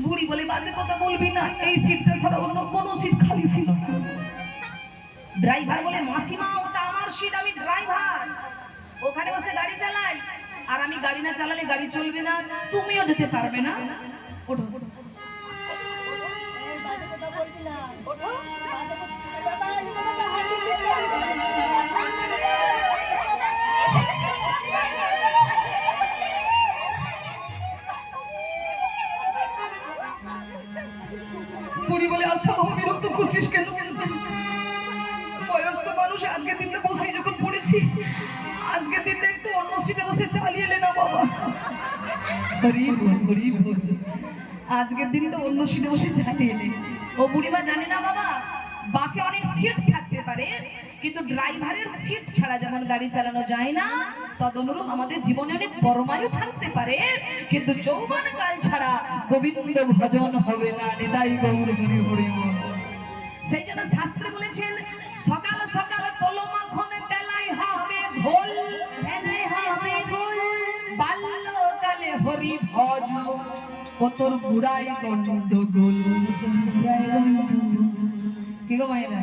বুড়ি বলে, বাজে কথা বলবি না, এই সিটটা ছাড়া অন্য কোনো সিট খালি ছিল না। ড্রাইভার বলে, মাসিমা ওটা আমার সিট, আমি ড্রাইভার, ওখানে বসে গাড়ি চালাই, আর আমি গাড়ি না চালালে গাড়ি চলবে না, তুমিও যেতে পারবে না, ওঠো ওঠো। বুড়ি বলে, আচ্ছা বিরক্ত করছিস কেন, মানুষ আজকের দিনটা বসে যখন পড়েছি, আজকের দিনটা একটু অন্য সিটে বসে চালিয়ে এলে না বাবা। হরি বল, হরি বল। আজকের দিনটা অন্য সিটে বসে চালিয়ে এলে। ও বুড়িমা জানে না বাবা, বাসে অনেক সিট থাকতে পারে, কিন্তু ড্রাইভারের সিট ছাড়া যেমন গাড়ি চালানো যায় না, তদনুরূপ আমাদের জীবনে অনেক পরমায়ু থাকতে পারে, কিন্তু যৌবন কাল ছাড়া গোবিন্দ ভজন হবে না। নিতাই গৌর হরি হরি বল। সেই জন্য শাস্ত্রে বলেছেন, সকাল সকাল তোলো মাখন, বেলায় হবে ভোল, বেলায় হবে ভোল। বাল্যকালে হরি ভজ, কতর বুড়াই গন্ডগোল। কি গো মায়েরা,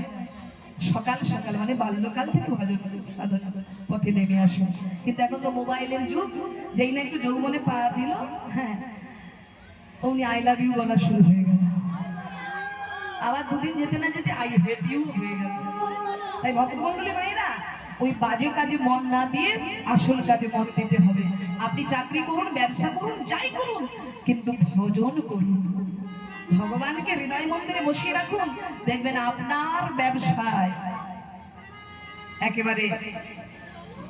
সকাল সকাল মানে বাল্যকাল থেকে ভজন সাধনা পথে নেমে আসুন। কিন্তু এখন তো মোবাইলের যুগ, যেই না একটু যৌবনে পা দিল, হ্যাঁ অমনি আই লাভ ইউ বলা শুরু হয়ে গেছে। আবার দুদিন যেতে না যেতে আই হেট ইউ হয়ে গেছে। তাই ভক্তমন্ডলী মায়েরা, ওই বাজে কাজে মন না দিয়ে আসল কাজে মন দিতে হবে। আপনি চাকরি করুন, ব্যবসা করুন, যাই করুন, কিন্তু ভজন করুন। ভগবানকে হৃদয় মন্দিরে বসিয়ে রাখুন, দেখবেন আপনার ব্যবসায় একেবারে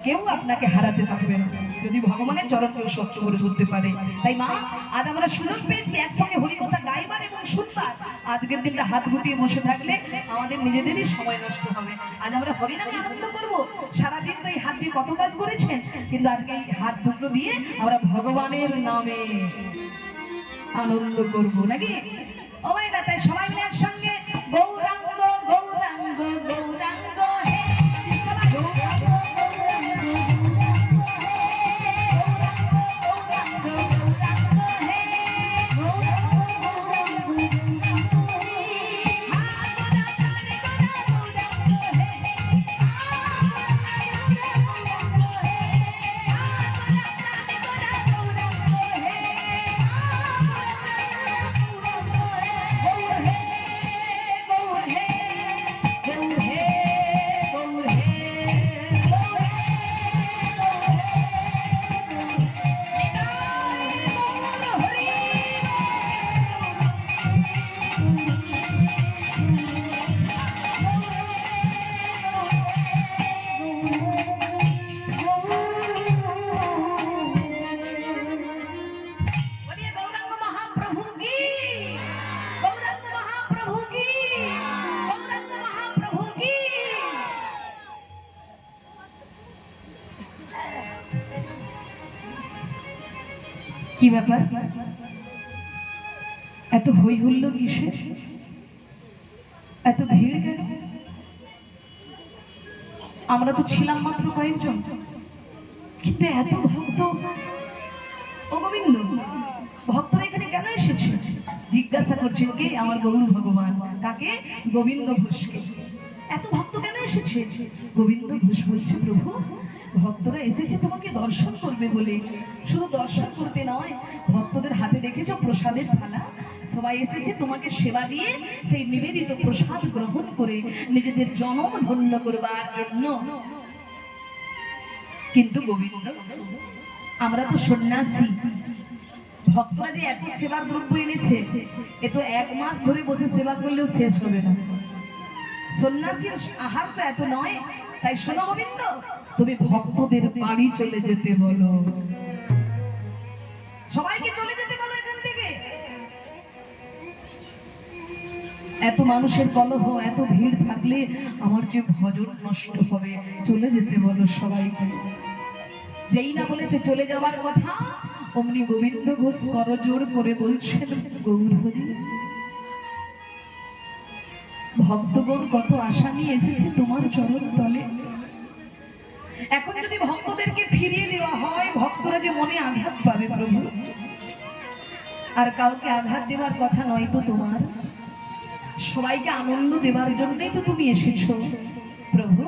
কেউ আপনাকে হারাতে পারবে না, যদি ভগবানের চরণ কেউ শক্ত করে ধরতে পারে। তাই মা, আজ আমরা সুযোগ পেয়েছি একসঙ্গে হরি কথা গাইবার এবং শুনবার। আজকের দিনটা হাত গুটিয়ে বসে থাকলে আমাদের নিজেদেরই সময় নষ্ট হবে। আজ আমরা হরিনামে আনন্দ করব। সারাদিন তো এই হাত দিয়ে কত কাজ করেছেন, কিন্তু আজকে এই হাত দুটো দিয়ে আমরা ভগবানের নামে আনন্দ করব, নাকি? ও ভাইরা, তাই সবাই মিলে একসঙ্গে গৌরাঙ্গ গৌরাঙ্গ গৌরাঙ্গ হে, গৌরাঙ্গ গৌরাঙ্গ গৌরাঙ্গ গৌরাঙ্গ হে, গৌরাঙ্গ কি ব্যাপার, এত হই হুল্লোড় কিসের, এত ভিড় কেন? আমরা তো ছিলাম মাত্র কয়েকজন, কিন্তু এত ভক্ত। ও গোবিন্দ, ভক্তরা এখানে কেন এসেছে? জিজ্ঞাসা করছেন কে? আমার গৌর ভগবান। কাকে? গোবিন্দ ঘোষকে। এত ভক্ত কেন এসেছে? গোবিন্দ ঘোষ বলছে, প্রভু ভক্তরা এসেছে তোমাকে দর্শন করবে বলে। শুধু দর্শন করতে নয়, ভক্তদের হাতে দেখেছো প্রসাদের থালা, সবাই এসেছে তোমাকে সেবা দিয়ে সেই নিবেদিত প্রসাদ গ্রহণ করে নিজেদের জনম ধন্য করবার জন্য। কিন্তু গোবিন্দ, আমরা তো সন্ন্যাসী, ভক্তরা যে এত সেবার দ্রব্য এনেছে, এ তো 1 মাস ধরে বসে সেবা করলেও শেষ হবে না। সন্ন্যাসীর আহার তো এত নয়। তাই শোনো গোবিন্দ, তুমি ভক্তদের বাড়ি চলে যেতে বলো, সবাইকে চলে যেতে বলো এখান থেকে। এত মানুষের কলহ, এত ভিড় থাকলে আমার যে ভজন নষ্ট হবে, চলে যেতে বলো সবাইকে। যেই না বলেছে চলে যাওয়ার কথা, অমনি গোবিন্দ ঘোষ করজোড় করে বলছেন, গৌর হরি, ভক্তগণ কত আশা নিয়ে এসেছে তোমার চরণ তলে। এখন যদি ভক্তদেরকে ফিরিয়ে দেওয়া হয়, ভক্তরা যে মনে আঘাত পাবে প্রভু। আর কাউকে আঘাত দেওয়ার কথা নয় তো তোমার, সবাইকে আনন্দ দেওয়ার জন্যই তো তুমি এসেছো প্রভু।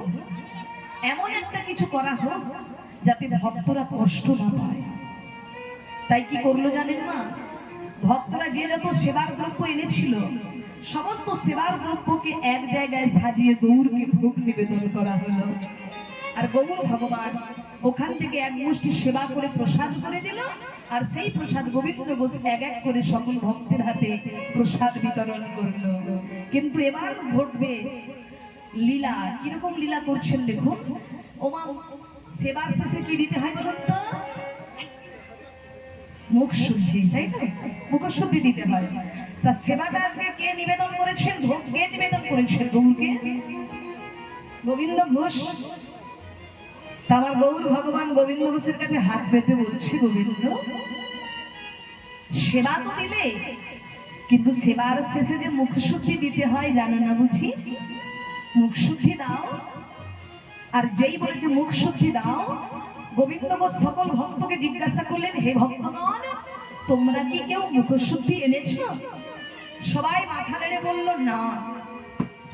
এমন একটা কিছু করা হোক যাতে ভক্তরা কষ্ট না পায়। তাই কি করলো জানেন মা? ভক্তরা যে যত সেবার দ্রব্য এনেছিল, সমস্ত সেবার দ্রব্যকে এক জায়গায় সাজিয়ে গৌরকে ভোগ নিবেদন করা হলো। আর গৌর ভগবান ওখান থেকে এক মুষ্টি সেবা করে প্রসাদ করে দিল। আর সেই প্রসাদ গোবিন্দ ঘোষ এক এক করে সকল ভক্তের হাতে প্রসাদ বিতরণ করলো। কিন্তু এবার ঘটবে লীলা কিরকম লীলা করছেন দেখুন। ওমা সেবার শেষে কি দিতে হয় বলুন তো? মুখ শুদ্ধি, তাই তো? মুখ শুদ্ধি দিতে হয়। তা সেবাটা আজকে কে নিবেদন করেছেন? ভোগ কে নিবেদন করেছেন গৌরকে? গোবিন্দ ঘোষ। আমার গৌর ভগবান গোবিন্দ ঘোষের কাছে হাত পেতে বলছে, গোবিন্দ সেবা তো দিলে, কিন্তু সেবার শেষে যে মুখ শুদ্ধি দিতে হয় জানো না বুঝি? মুখ শুদ্ধি দাও। আর যেই বলেছে মুখ শুদ্ধি দাও, গোবিন্দ ঘোষ সকল ভক্তকে জিজ্ঞাসা করলেন, হে ভক্তগণ, তোমরা কি কেউ মুখ শুদ্ধি এনেছো? সবাই মাথা নেড়ে বলল না।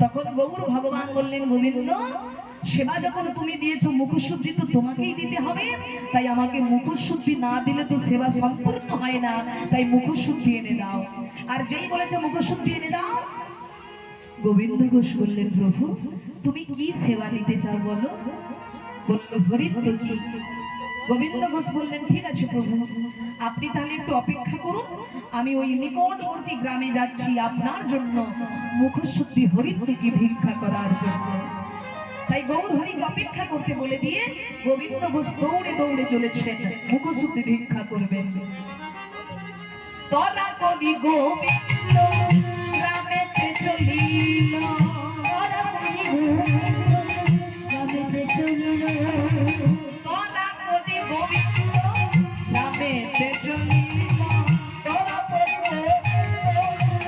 তখন গৌর ভগবান বললেন, গোবিন্দ সেবা যখন তুমি দিয়েছো মুখশুদ্ধি তো তোমাকেই দিতে হবে, তাই আমাকে মুখশুদ্ধি না দিলে তো সেবা সম্পূর্ণ হয় না, তাই মুখশুদ্ধি এনে দাও। আর যেই বলেছে মুখশুদ্ধি এনে দাও, গোবিন্দ ঘোষ বললেন, প্রভু তুমি কি সেবা দিতে চাও বলো? বলল, হরিদ্র কি? গোবিন্দ ঘোষ বললেন, ঠিক আছে প্রভু, আপনি তাহলে একটু অপেক্ষা করুন, আমি ওই নিকটবর্তী গ্রামে যাচ্ছি আপনার জন্য মুখশুদ্ধি হরিদ্রকে ভিক্ষা করার জন্য। তাই গৌর হরিকে অপেক্ষা করতে বলে দিয়ে গোবিন্দ ঘোষ দৌড়ে দৌড়ে চলেছেন মুখশুদ্ধি ভিক্ষা করবেন। তলা কবি গোবিন্দ গ্রামেতে চলিল, তলা কবি গ্রামেতে চলিল, তলা কবি গোবিন্দ গ্রামেতে চলিল, তলা কবি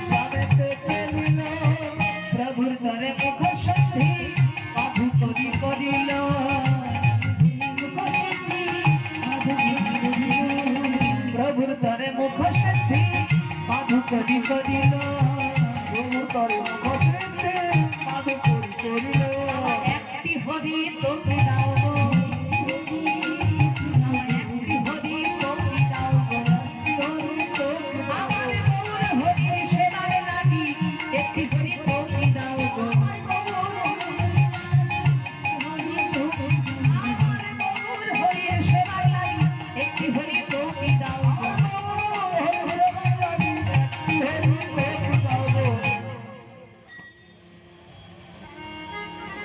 গ্রামেতে চলিল, প্রভুর করে মুখ শুদ্ধি করি করিল, প্রভুর তরে মুখ শুদ্ধি মাধু করি করিল, প্রভুর তরে মুখ শুদ্ধি মাধু করি করিল, একটি হরি তোকে দাও গো, একটি হরি তোকে দাও গো, আমার গৌর হরি সেবায় লাগি, একটি হরি তোকে দাও গো,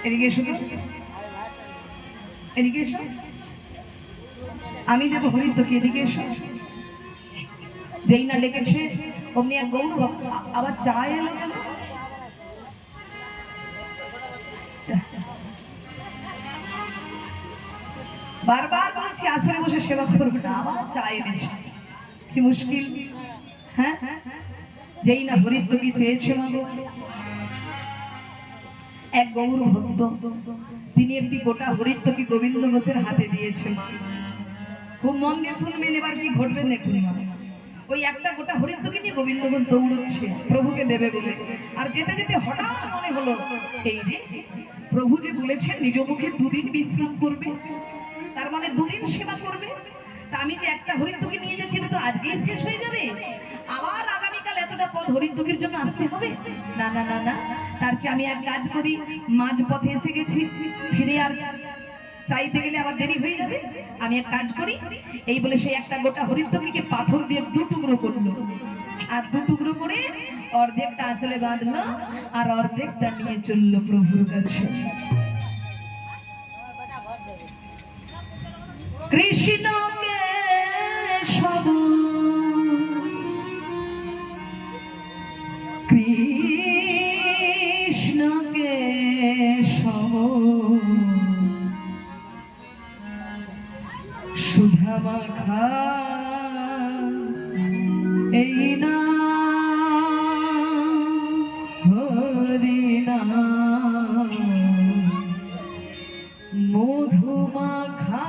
এদিকে এসো, এদিকে এসো, আমি দেবো হরিদ্রকে, এদিকে এসো। যেই না ডেকেছে অমনি এক গৌর আবার চা এলো কেন? বারবার বলছি আসরে বসে সেবা করবো না, আবার চা এনেছে, কি মুশকিল। হ্যাঁ, যেই না হরিদ্রকে চেয়েছে মাগো, এক গৌর ভক্ত তিনি একটি গোটা হরিদ্রকে গোবিন্দ ঘোষের হাতে দিয়েছে। মা খুব মন দিয়ে শুনবেন, এবার কি ঘটবে দেখুন। ওই একটা গোটা হরিদ্রকে নিয়ে গোবিন্দ ঘোষ দৌড়চ্ছে প্রভুকে দেবে বলে, আর যেতে যেতে হঠাৎ মনে হলো, এই রে প্রভু যে বলেছেন নিজ মুখে দুদিন বিশ্রাম করবে, তার মানে দুদিন সেবা করবে, তা আমি যে একটা হরিদ্রকে নিয়ে যাচ্ছি তো আজকেই শেষ হয়ে যাবে, আবার আগামীকাল এতটা পথ হরিদ্রকের জন্য আসতে হবে, না না না না, তার চেয়ে আমি এক কাজ করি, মাঝ পথে এসে গেছি, ফিরে আর চাইতে গেলে আবার দেরি হয়ে যাবে, আমি এক কাজ করি, এই বলে সেই একটা গোটা হরিদ্রকে পাথর দিয়ে দু টুকরো করলো, আর দু টুকরো করে অর্ধেকটা আঁচলে বাঁধলো আর অর্ধেকটা নিয়ে চললো প্রভুর কাছে। কৃষ্ণকে সব কৃষ্ণকে সব সুধা মাখা এই না হরি না মধু মাখা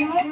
হরি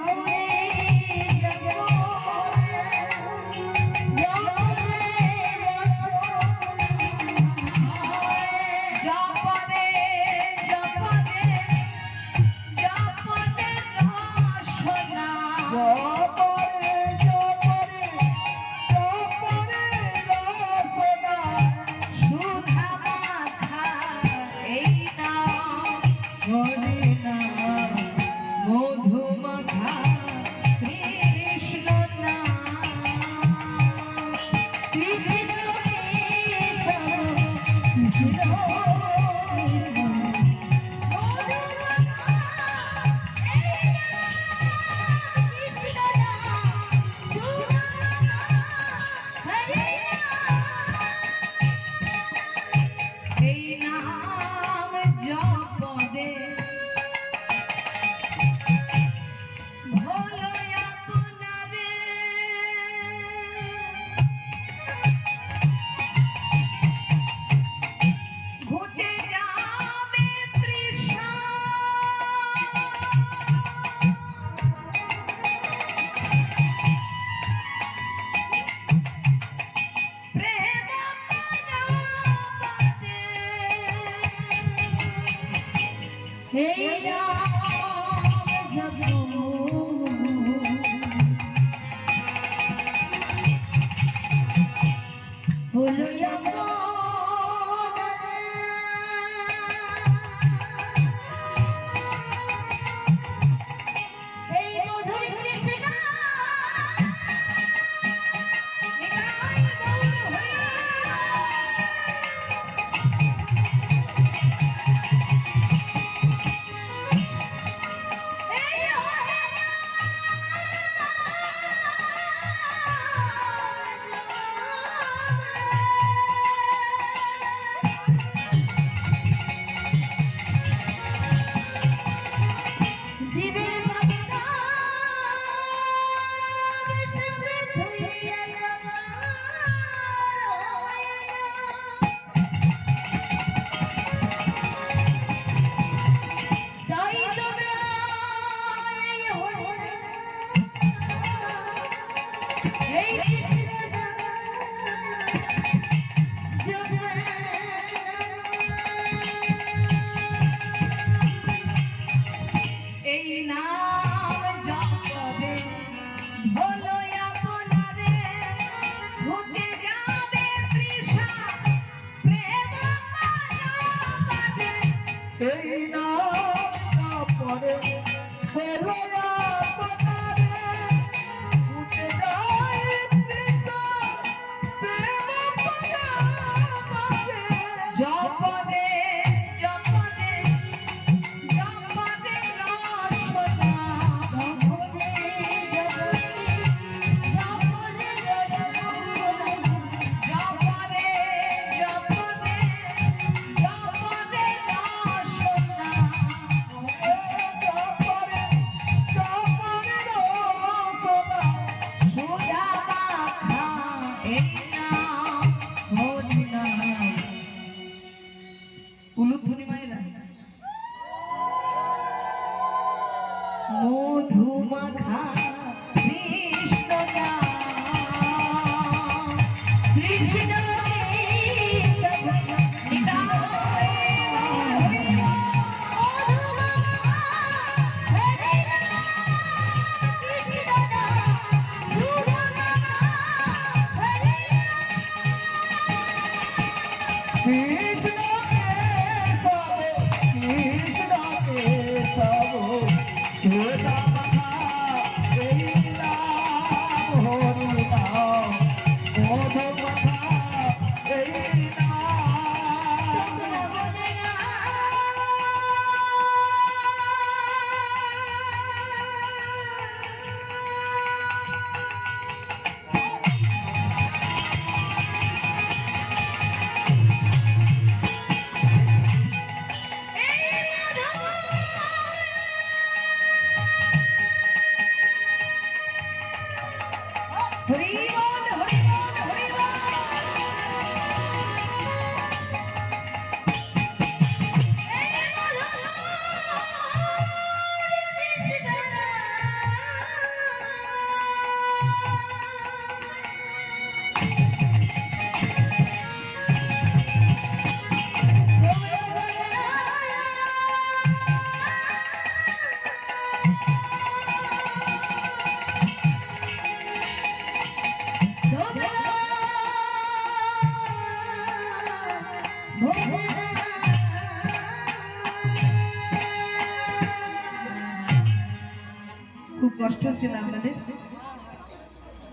খুব কষ্ট হচ্ছে না আপনাদের?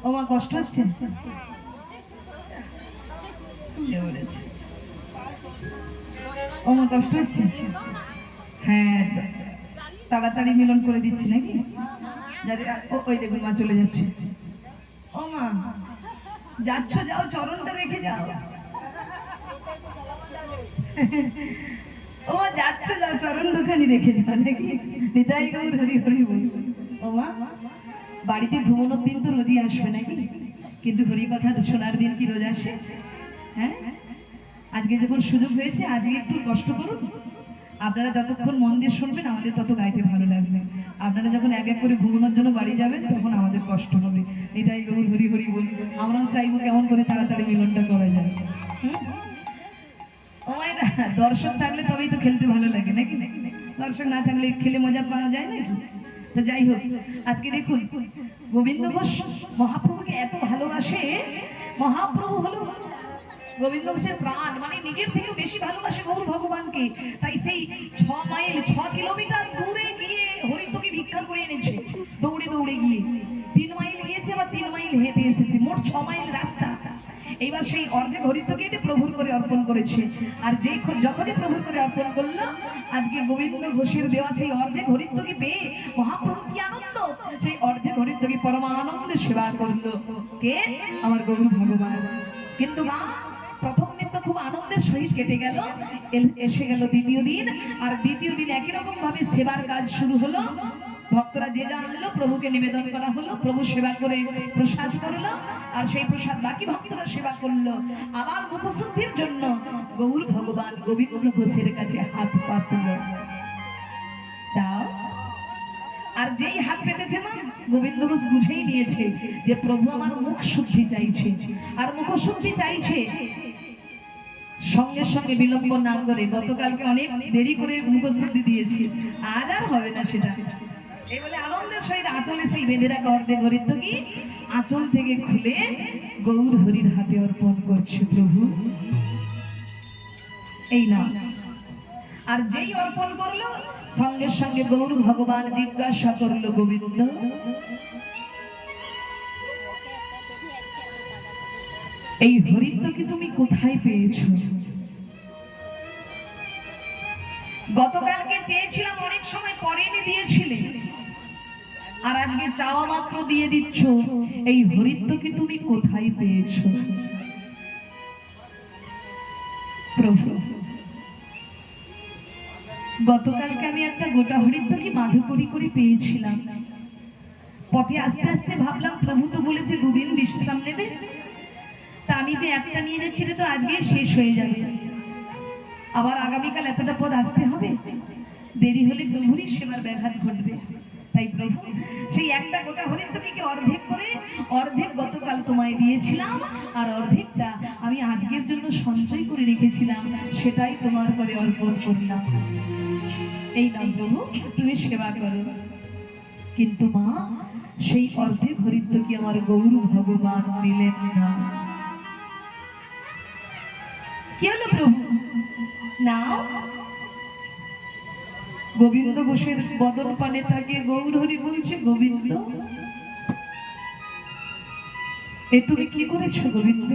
ও মা, কষ্ট হচ্ছে? ও মা, কষ্ট হচ্ছে? হ্যাঁ, তাড়াতাড়ি মিলন করে দিচ্ছি নাকি? যাতে ওই দেখুন মা চলে যাচ্ছে। ও মা, যাচ্ছ, যাও, চরণটা রেখে যাও। ও মা, যাচ্ছ, যাও, চরণ দোকানি রেখে যাও নাকি? নিতাই গৌর হরি হরি বল। ও মা, বাড়িতে ঘুমানোর দিন তো রোজই আসবে নাকি? কিন্তু হরি কথা শোনার দিন কি রোজ আসে? হ্যাঁ, আজকে যখন সুযোগ হয়েছে আজকে একটু কষ্ট করুন। আপনারা যতক্ষণ মন দিয়ে শুনবেন আমাদের তত গাইতে ভালো লাগবে। আপনারা যখন এক এক করে ঘুমানোর জন্য বাড়ি যাবেন তখন আমাদের কষ্ট হবে। এটাই গৌর হরি হরি বলি। আমরাও চাইবো কেমন করে তাড়াতাড়ি মিলনটা করা যায়। ও মায়েরা, দর্শক থাকলে তবেই তো খেলতে ভালো লাগে নাকি? দর্শক না থাকলে খেলে মজা পাওয়া যায় নাকি? তো যাই হোক, আজকে দেখুন গোবিন্দ ঘোষ মহাপ্রভুকে এত ভালোবাসে। মহাপ্রভু হলো গোবিন্দ ঘোষের প্রাণ, মানে নিজের থেকেও বেশি ভালোবাসে গৌর ভগবানকে। তাই সেই 6 মাইল 6 কিলোমিটার দূরে গিয়ে হরিতকে ভিক্ষা করে এনেছে, দৌড়ে দৌড়ে গিয়ে 3 মাইল গিয়েছে, আবার 3 মাইল হেঁটে এসেছে, মোট 6 মাইল রাস্তা। এইবার সেই অর্ধেক হরিতকে প্রভুর করে অর্পণ করেছে। আর যখনই প্রভুর করে অর্পণ করলো, আজকে গোবিন্দ ঘোষের দেওয়া সেই অর্ধেক হরিতকে পেয়ে মহাপ্রভু কি আনন্দ! সেই অর্ধেক হরিতকে পরমানন্দে সেবা করলো কে? আমার গৌর ভগবান। কিন্তু মা, প্রথম দিন তো খুব আনন্দের সহিত কেটে গেল। এসে গেল দ্বিতীয় দিন, আর দ্বিতীয় দিন একই রকম ভাবে সেবার কাজ শুরু হলো। ভক্তরা যে যা আনলো প্রভুকে নিবেদন করা হলো, প্রভু সেবা করে প্রসাদ করলো, আর সেই প্রসাদ বাকি ভক্তরা সেবা করলো। আবার মুখশুদ্ধির জন্য গৌর ভগবান গোবিন্দ ঘোষের কাছে হাত পাতল। দাও। আর যেই হাত পেতেছে না, গোবিন্দ ঘোষ বুঝেই নিয়েছে যে প্রভু আমার মুখ শুদ্ধি চাইছে, আর মুখ শুদ্ধি চাইছে। সঙ্গে সঙ্গে বিলম্ব না করে, গতকালকে অনেক দেরি করে মুখ শুদ্ধি দিয়েছি, আজ আর হবে না সেটা। এই বলে আনন্দের সহিত আঁচলে সেই বেঁধে রাখা অর্ধেক হরিত কি আঁচল থেকে খুলে গৌর হরির হাতে অর্পণ করছে। প্রভু এই না। আর যেই অর্পণ করলো, সঙ্গে সঙ্গে গৌর ভগবান জিজ্ঞাসা করলো, গোবিন্দ এই হরিদ্রকে তুমি কোথায় পেয়েছো? গতকালকে চেয়েছিলাম, অনেক সময় পরে এনে দিয়েছিলে, আর আজকে চাওয়া মাত্র দিয়ে দিচ্ছ। এই হরিদ্রকে তুমি কোথায় পেয়েছো? প্রভু, গতকালকে আমি একটা গোটা হরিদ্রকে মাধুকরী করে পেয়েছিলাম। পথে আস্তে আস্তে ভাবলাম প্রভু তো বলেছে 2 দিন বিশ্রাম নেবে, তা আমি যে একটা নিয়ে যাচ্ছি তো আজকে শেষ হয়ে যাবে, আবার আগামীকাল এতটা পথ আসতে হবে, দেরি হলে প্রভুরই সেবার ব্যাঘাত ঘটবে। তাই প্রভু সেই একটা গোটা হরিদ্রকে অর্ধেক করে, অর্ধেক গতকাল তোমায় দিয়েছিলাম, আর অর্ধেকটা আমি আজকের জন্য সঞ্চয় করে রেখেছিলাম, সেটাই তোমার করে অর্পণ করলাম। এই নাম প্রভু, তুমি সেবা করো। কিন্তু মা, সেই অর্ধেক হরিদ্রকে আমার গৌর ভগবান নিলেন না। কি হলো প্রভু? নাও। গোবিন্দ ঘোষের বদন পানে থাকে গৌর হরি বলছে, গোবিন্দ এ তুমি কি করেছো? গোবিন্দ,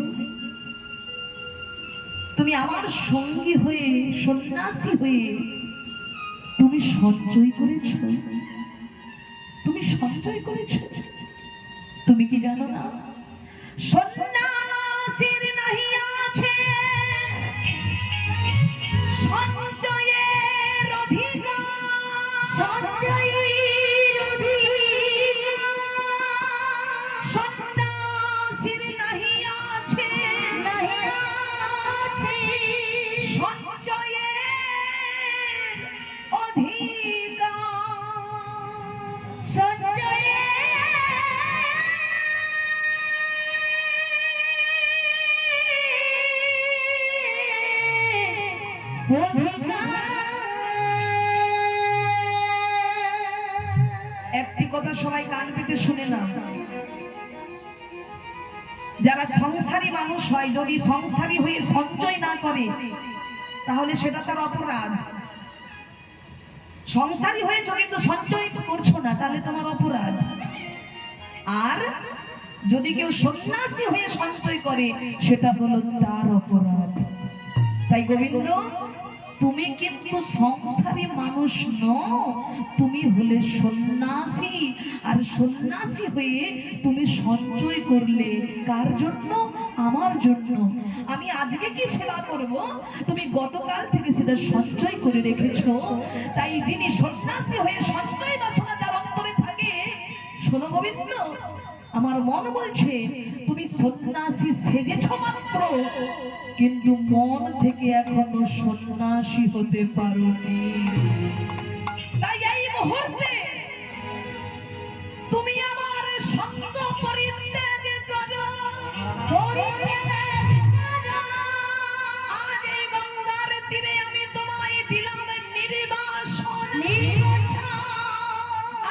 তুমি আমার সঙ্গী হয়ে, সন্ন্যাসী হয়ে তুমি সঞ্চয় করেছো, তুমি সঞ্চয় করেছো। তুমি কি জানো না, সন্ন্যাসীর নাহি আছে সঞ্চয়ের অধিকার, সঞ্চয়ের অধিকার। সন্ন্যাসীর নাহি আছে সঞ্চয়ের অধিকার, একটি কথা সবাই কান পেতে শুনে না। যারা সংসারী মানুষ হয়, যদি সংসারী হয়ে সঞ্চয় না করে তাহলে সেটা তার অপরাধ। সংসারী হয়েছো কিন্তু সঞ্চয় তো করছো না, তাহলে তোমার অপরাধ। আর যদি কেউ সন্ন্যাসী হয়ে সঞ্চয় করে সেটা হলো তার অপরাধ। তাই গোবিন্দ, তুমি কিন্তু সংসারী মানুষ নও, তুমি হলে সন্ন্যাসী। আর সন্ন্যাসী হয়ে তুমি সঞ্চয় করলে কার জন্য? আমার জন্য। আমি আজকে কি সেবা করব, তুমি গতকাল থেকে সেটা সঞ্চয় করে রেখেছো। তাই যিনি সন্ন্যাসী হয়ে সঞ্চয় বাসনা যার অন্তরে থাকে, শোনো গোবিন্দ, আমার মন বলছে তুমি সন্ন্যাসী সেজেছো মাত্র, কিন্তু মন থেকে এখনো সন্ন্যাসী হতে পারোনি। তাই এই মুহূর্তে তুমি আমার সঙ্গ পরিত্যাগ করো। আজ এই গঙ্গার তীরে আমি তোমায় দিলাম নির্বাসন,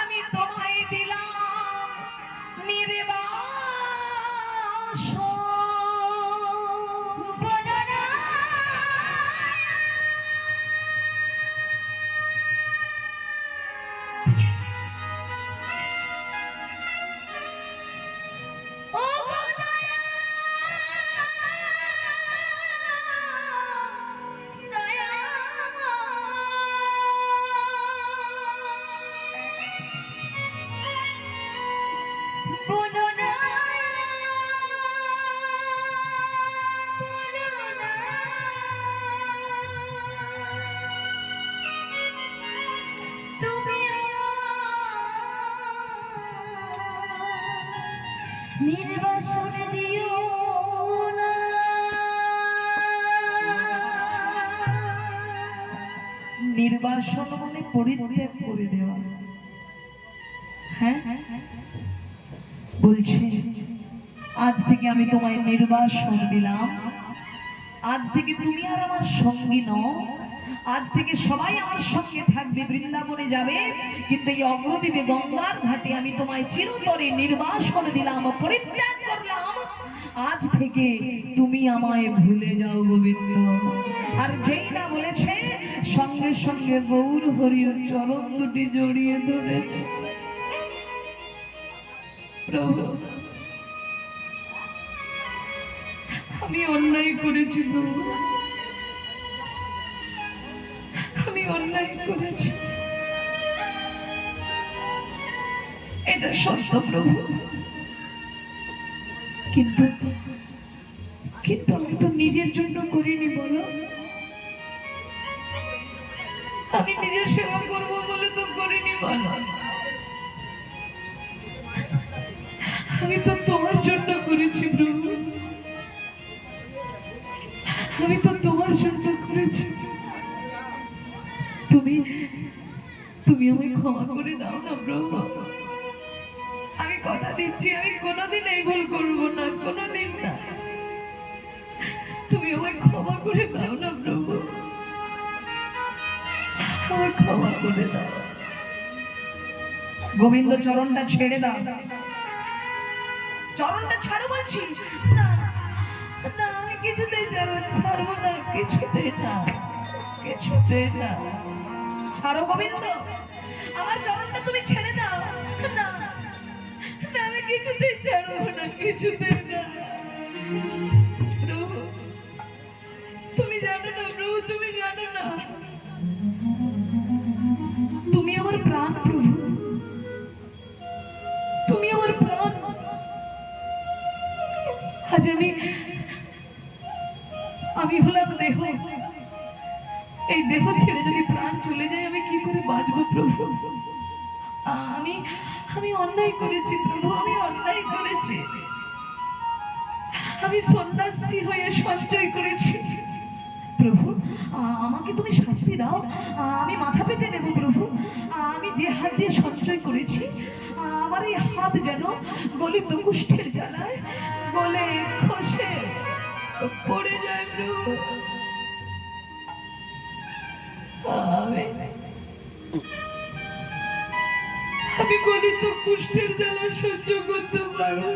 আমি তোমায় দিলাম নির্বাসন। নির্বাসন দিও না। নির্বাসন মানে পরিত্যাগ করে দেওয়া। হ্যাঁ, বলছে আজ থেকে আমি তোমায় নির্বাসন দিলাম। আজ থেকে তুমি আর আমার সঙ্গী নও। আজ থেকে সবাই আমার সঙ্গে থাকবে, বৃন্দাবনে যাবে, কিন্তু এই অগ্রদ্বীপে গঙ্গার ঘাটে আমি তোমায় চিরতরে নির্বাসন দিলাম, পরিত্যাগ করলাম। আজ থেকে তুমি আমায় ভুলে যাও গোবিন্দ। আর যেই না বলেছে, সঙ্গে সঙ্গে গৌর হরির চরণ দুটি জড়িয়ে ধরেছে। প্রভু, আমি অন্যায় করেছি প্রভু, আমি অন্যায় করেছি, এটা সত্য প্রভু। কিন্তু কিন্তু আমি তো নিজের জন্য করিনি, বলো। আমি নিজের সেবা করবো বলে তো করিনি, বলো। আমি তো তোমার জন্য করেছি প্রভু, আমি তো তোমার জন্য করেছি। তুমি তুমি আমায় ক্ষমা করে দাও না প্রভু। আমি কথা দিচ্ছি আমি কোনোদিন এই ভুল করবো না, কোনোদিন না। তুমি আমায় ক্ষমা করে দাও না প্রভু, আমায় ক্ষমা করে দাও। গোবিন্দ চরণটা ছেড়ে দাও, চরণটা ছাড়ো বলছি। না না, আমি কিছুতেই ছাড়বো না, কিছুতেই না, কিছুতেই না। ছাড়ো গোবিন্দ, আমার চরণটা তুমি ছেড়ে দাও। না না, আমি কিছুতেই ছাড়বো না, কিছুতেই না। প্রভু তুমি জানো না, প্রভু তুমি জানো না, তুমি আমার প্রাণ প্রভু, তুমি আমার প্রাণ। আজ আমি হলাম দেহ, এই দেহ ছেড়ে যদি প্রাণ চলে যায় আমি কি করে বাঁচবো প্রভু? আমি আমি অন্যায় করেছি প্রভু, আমি অন্যায় করেছি। আমি সন্ন্যাসী হয়ে সঞ্চয় করেছি প্রভু, আমাকে তুমি শাস্তি দাও, আমি মাথা পেতে নেব প্রভু। আমি যে হাত দিয়ে সঞ্চয় করেছি, আমার এই হাত যেন গলিত কুষ্ঠের জ্বালায় গলে খসে পড়ে যায় প্রভু। আমি গলিত কুষ্ঠের জ্বালা সহ্য করতে পারবো,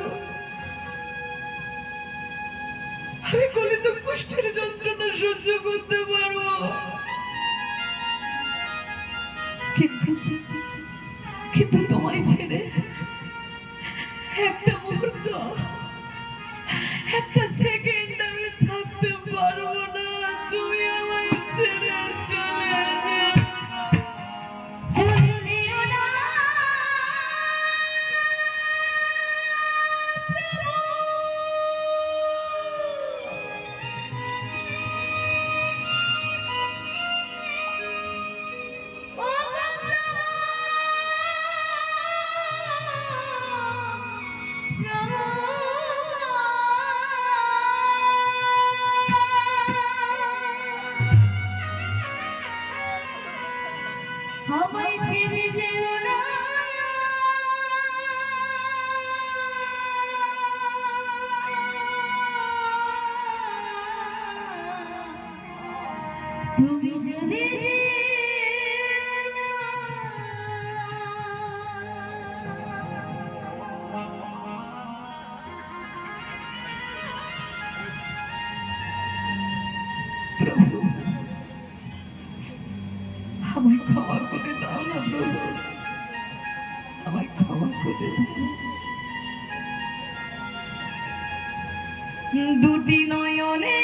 আমি গলিত কুষ্ঠের যন্ত্রণা সহ্য করতে পারবো, একটা মুহূর্ত, একটা সেকেন্ড আমি থাকতে পারবো না, তুমি আমায় ছেড়ে চলে যেও না। আমায় ছেড়ে যেও না। তুমি যদি প্রভু আমায় ক্ষমা করে দাও না প্রভু, আমায় ক্ষমা করে দাও। দুটি নয়নে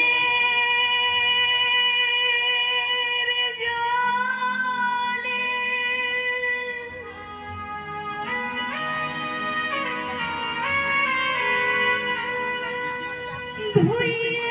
ধুইয়ে